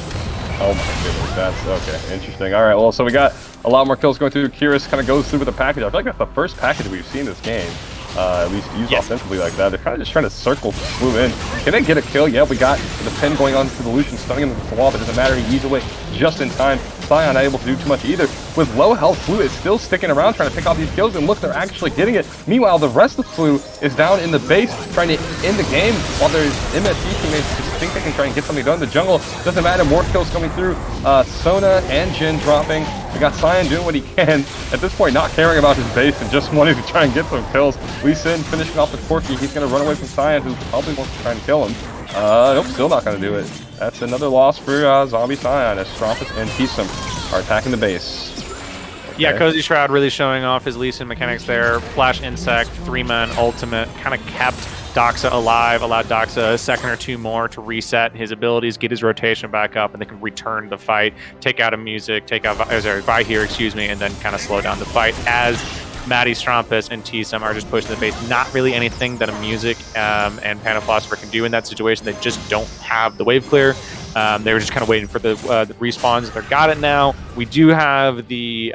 Oh my goodness, that's okay. Interesting. All right, well, so we got a lot more kills going through. Curious kind of goes through with the package. I feel like that's the first package we've seen this game, at least used offensively like that. They're kind of just trying to circle Flu in. Can they get a kill? Yeah, we got the pin going on to the Lucian, stunning him with the wall, but it doesn't matter. He eats away just in time. Sion not able to do too much either. With low health, Flu is still sticking around trying to pick off these kills, and look, they're actually getting it. Meanwhile, the rest of Flu is down in the base trying to end the game, while there's MSC teammates just think they can try and get something done. The jungle doesn't matter, more kills coming through. Sona and Jin dropping. We got Sion doing what he can. At this point, not caring about his base and just wanting to try and get some kills. Lee Sin finishing off the Corki. He's going to run away from Sion, who probably wants to try and kill him. Nope, still not going to do it. That's another loss for Zombie Sion as Strompus and Peacem are attacking the base. Okay. Yeah, Cozy Shroud really showing off his Lee Sin mechanics there. Flash Insect, 3-man ultimate, kind of kept Doxa alive, allowed Doxa a second or 2 more to reset his abilities, get his rotation back up, and they can return the fight, take out a music, take out Vahir, excuse me, and then kind of slow down the fight as Maddie, Strompus, and T-Sum are just pushing the base. Not really anything that a music and Panda Philosopher can do in that situation. They just don't have the wave clear. They were just kind of waiting for the respawns. They've got it now. We do have the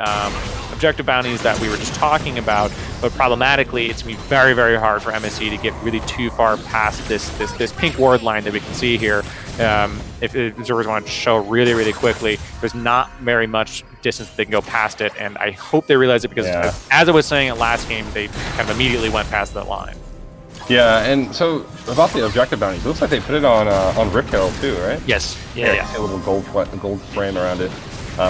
objective bounties that we were just talking about, but problematically, it's going to be very, very hard for MSC to get really too far past this pink ward line that we can see here. If observers want to show really, really quickly, there's not very much distance that they can go past it, and I hope they realize it because, as I was saying at last game, they kind of immediately went past that line. Yeah, and so about the objective bounties, it looks like they put it on Rift Herald too, right? Yes. Yeah. A little gold frame around it.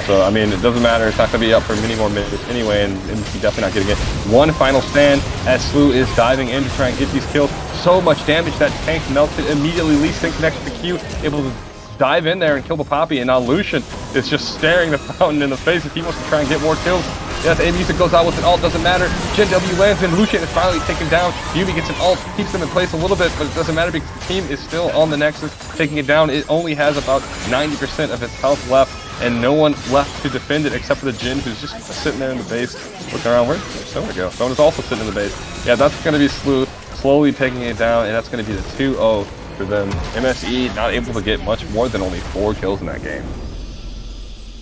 So I mean, it doesn't matter. It's not going to be up for many more minutes anyway, and he's definitely not getting it. One final stand as Slu is diving in to try and get these kills. So much damage that tank melted immediately. Lee Sin connects to the Q, able to dive in there and kill the Poppy, and now Lucian is just staring the fountain in the face if he wants to try and get more kills. Yes, and music goes out with an ult, doesn't matter. Jin W lands and Lucian is finally taken down. Yumi gets an ult, keeps them in place a little bit, but it doesn't matter because the team is still on the Nexus, taking it down. It only has about 90% of its health left, and no one left to defend it except for the Jin, who's just sitting there in the base, looking around. Where'd Sona go? Sona's also sitting in the base. Yeah, that's going to be Sleuth slowly taking it down, and that's going to be the 2-0 for them. MSE not able to get much more than only 4 kills in that game.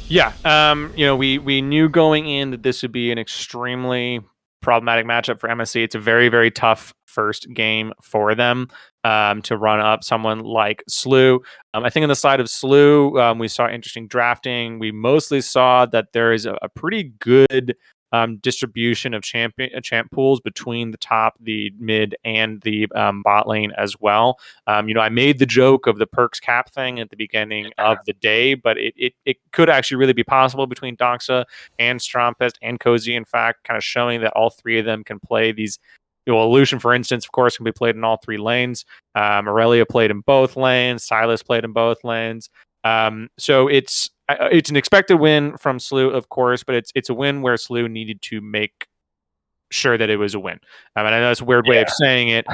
Yeah, we knew going in that this would be an extremely problematic matchup for MSC. It's a very, very tough first game for them to run up someone like Slew. I think on the side of Slew, we saw interesting drafting. We mostly saw that there is a pretty good distribution of champ pools between the top, the mid, and the bot lane as well. I made the joke of the perks cap thing at the beginning of the day, but it could actually really be possible between Doxa and Strompest and Cozy, in fact, kind of showing that all 3 of them can play these. Illusion, for instance, of course, can be played in all 3 lanes. Aurelia played in both lanes. Silas played in both lanes. So it's an expected win from Slew, of course, but it's a win where Slew needed to make sure that it was a win. And I know it's a weird way of saying it.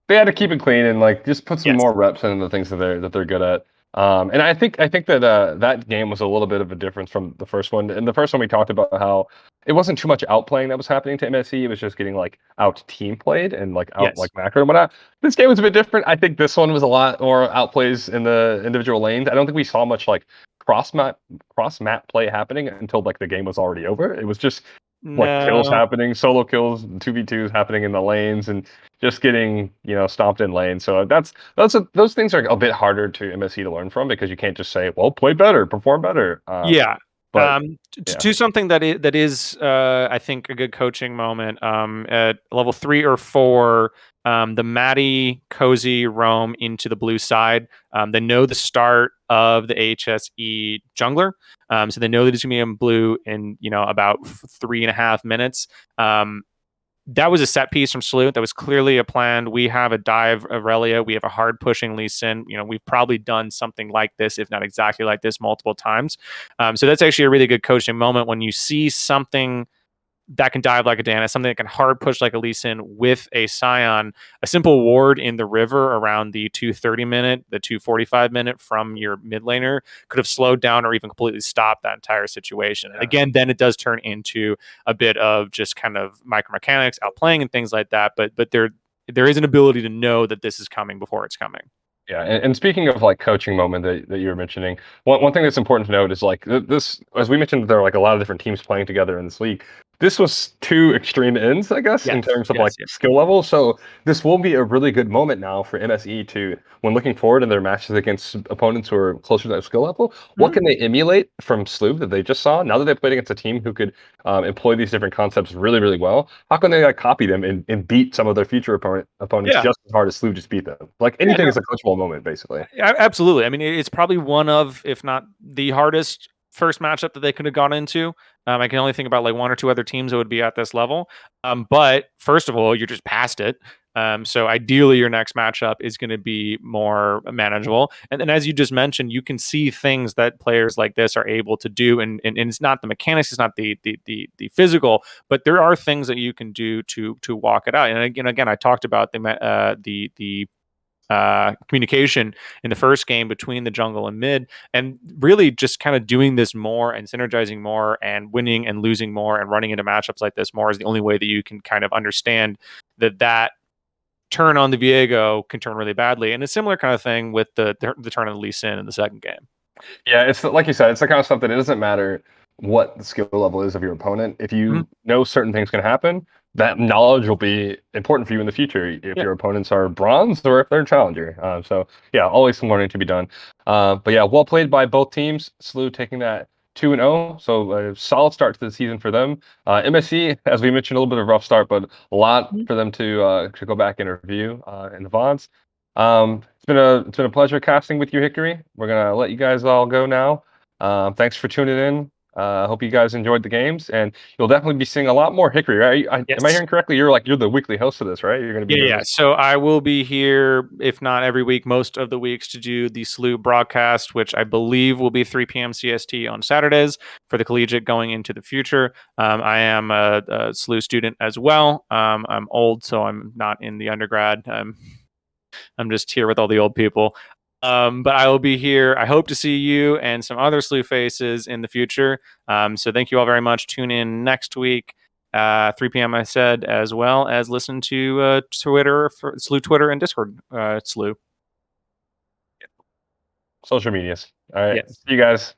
They had to keep it clean and just put some more reps in the things that they're good at. And I think that that game was a little bit of a difference from the first one. In the first one, we talked about how it wasn't too much outplaying that was happening to MSE. It was just getting like out team played and like out Yes. like macro and whatnot. This game was a bit different. I think this one was a lot more outplays in the individual lanes. I don't think we saw much like cross map play happening until like the game was already over. It was just like kills No. happening, solo kills, 2v2s happening in the lanes, and just getting stomped in lanes. So those things are a bit harder to MSE to learn from because you can't just say, well, play better, perform better. Yeah. But yeah, To something that is I think a good coaching moment. At level 3 or 4, the Maddie Cozy roam into the blue side. They know the start of the HSE jungler, so they know that it's gonna be in blue in about 3.5 minutes. That was a set piece from Salute. That was clearly a plan. We have a dive Aurelia. We have a hard pushing Lee Sin. We've probably done something like this, if not exactly like this, multiple times. So that's actually a really good coaching moment when you see something that can dive like a Dana, something that can hard push like a Lee Sin with a Scion. A simple ward in the river around the 2:30 minute, the 2:45 minute from your mid laner could have slowed down or even completely stopped that entire situation. And yeah. again, then it does turn into a bit of just kind of micromechanics, outplaying and things like that. But there is an ability to know that this is coming before it's coming. Yeah, and speaking of like coaching moment that you were mentioning, one thing that's important to note is like this, as we mentioned, there are like a lot of different teams playing together in this league. This was two extreme ends, I guess, in Yes, terms of like yes, yes. skill level. So this will be a really good moment now for MSE to, when looking forward in their matches against opponents who are closer to that skill level, what Mhm. can they emulate from Sloop that they just saw? Now that they played against a team who could employ these different concepts really, really well, how can they like copy them and beat some of their future opponents Yeah. just as hard as Sloop just beat them? Like Yeah, anything is a coachable moment, basically. absolutely. I mean, it's probably one of, if not the hardest first matchup that they could have gone into. I can only think about like one or two other teams that would be at this level. But first of all, you're just past it. So ideally, your next matchup is going to be more manageable. And then, as you just mentioned, you can see things that players like this are able to do, and it's not the mechanics, it's not the physical, but there are things that you can do to walk it out. And again, I talked about the communication in the first game between the jungle and mid, and really just kind of doing this more and synergizing more and winning and losing more and running into matchups like this more is the only way that you can kind of understand that turn on the Viego can turn really badly. And a similar kind of thing with the turn of the Lee Sin in the second game. Yeah, it's like you said, it's the kind of stuff that it doesn't matter what the skill level is of your opponent. If Mhm. you know certain things can happen, that knowledge will be important for you in the future if Yeah. your opponents are bronze or if they're a challenger. So yeah, always some learning to be done. But yeah, well played by both teams. SLU taking that 2-0, so a solid start to the season for them. MSC, as we mentioned, a little bit of a rough start, but a lot Mhm. for them to go back and review in the VODs. It's been a pleasure casting with you, Hickory. We're gonna let you guys all go now. Thanks for tuning in. I hope you guys enjoyed the games, and you'll definitely be seeing a lot more Hickory, right? Am I Yes. hearing correctly? You're the weekly host of this, right? You're gonna be Yeah, doing yeah. this. So I will be here, if not every week, most of the weeks to do the SLU broadcast, which I believe will be 3 p.m. CST on Saturdays for the Collegiate going into the future. I am a SLU student as well. I'm old, so I'm not in the undergrad. I'm just here with all the old people. But I will be here. I hope to see you and some other SLU faces in the future. So thank you all very much. Tune in next week. 3 p.m. I said, as well as listen to Twitter, SLU Twitter and Discord, SLU. Social medias. All right. Yes. See you guys.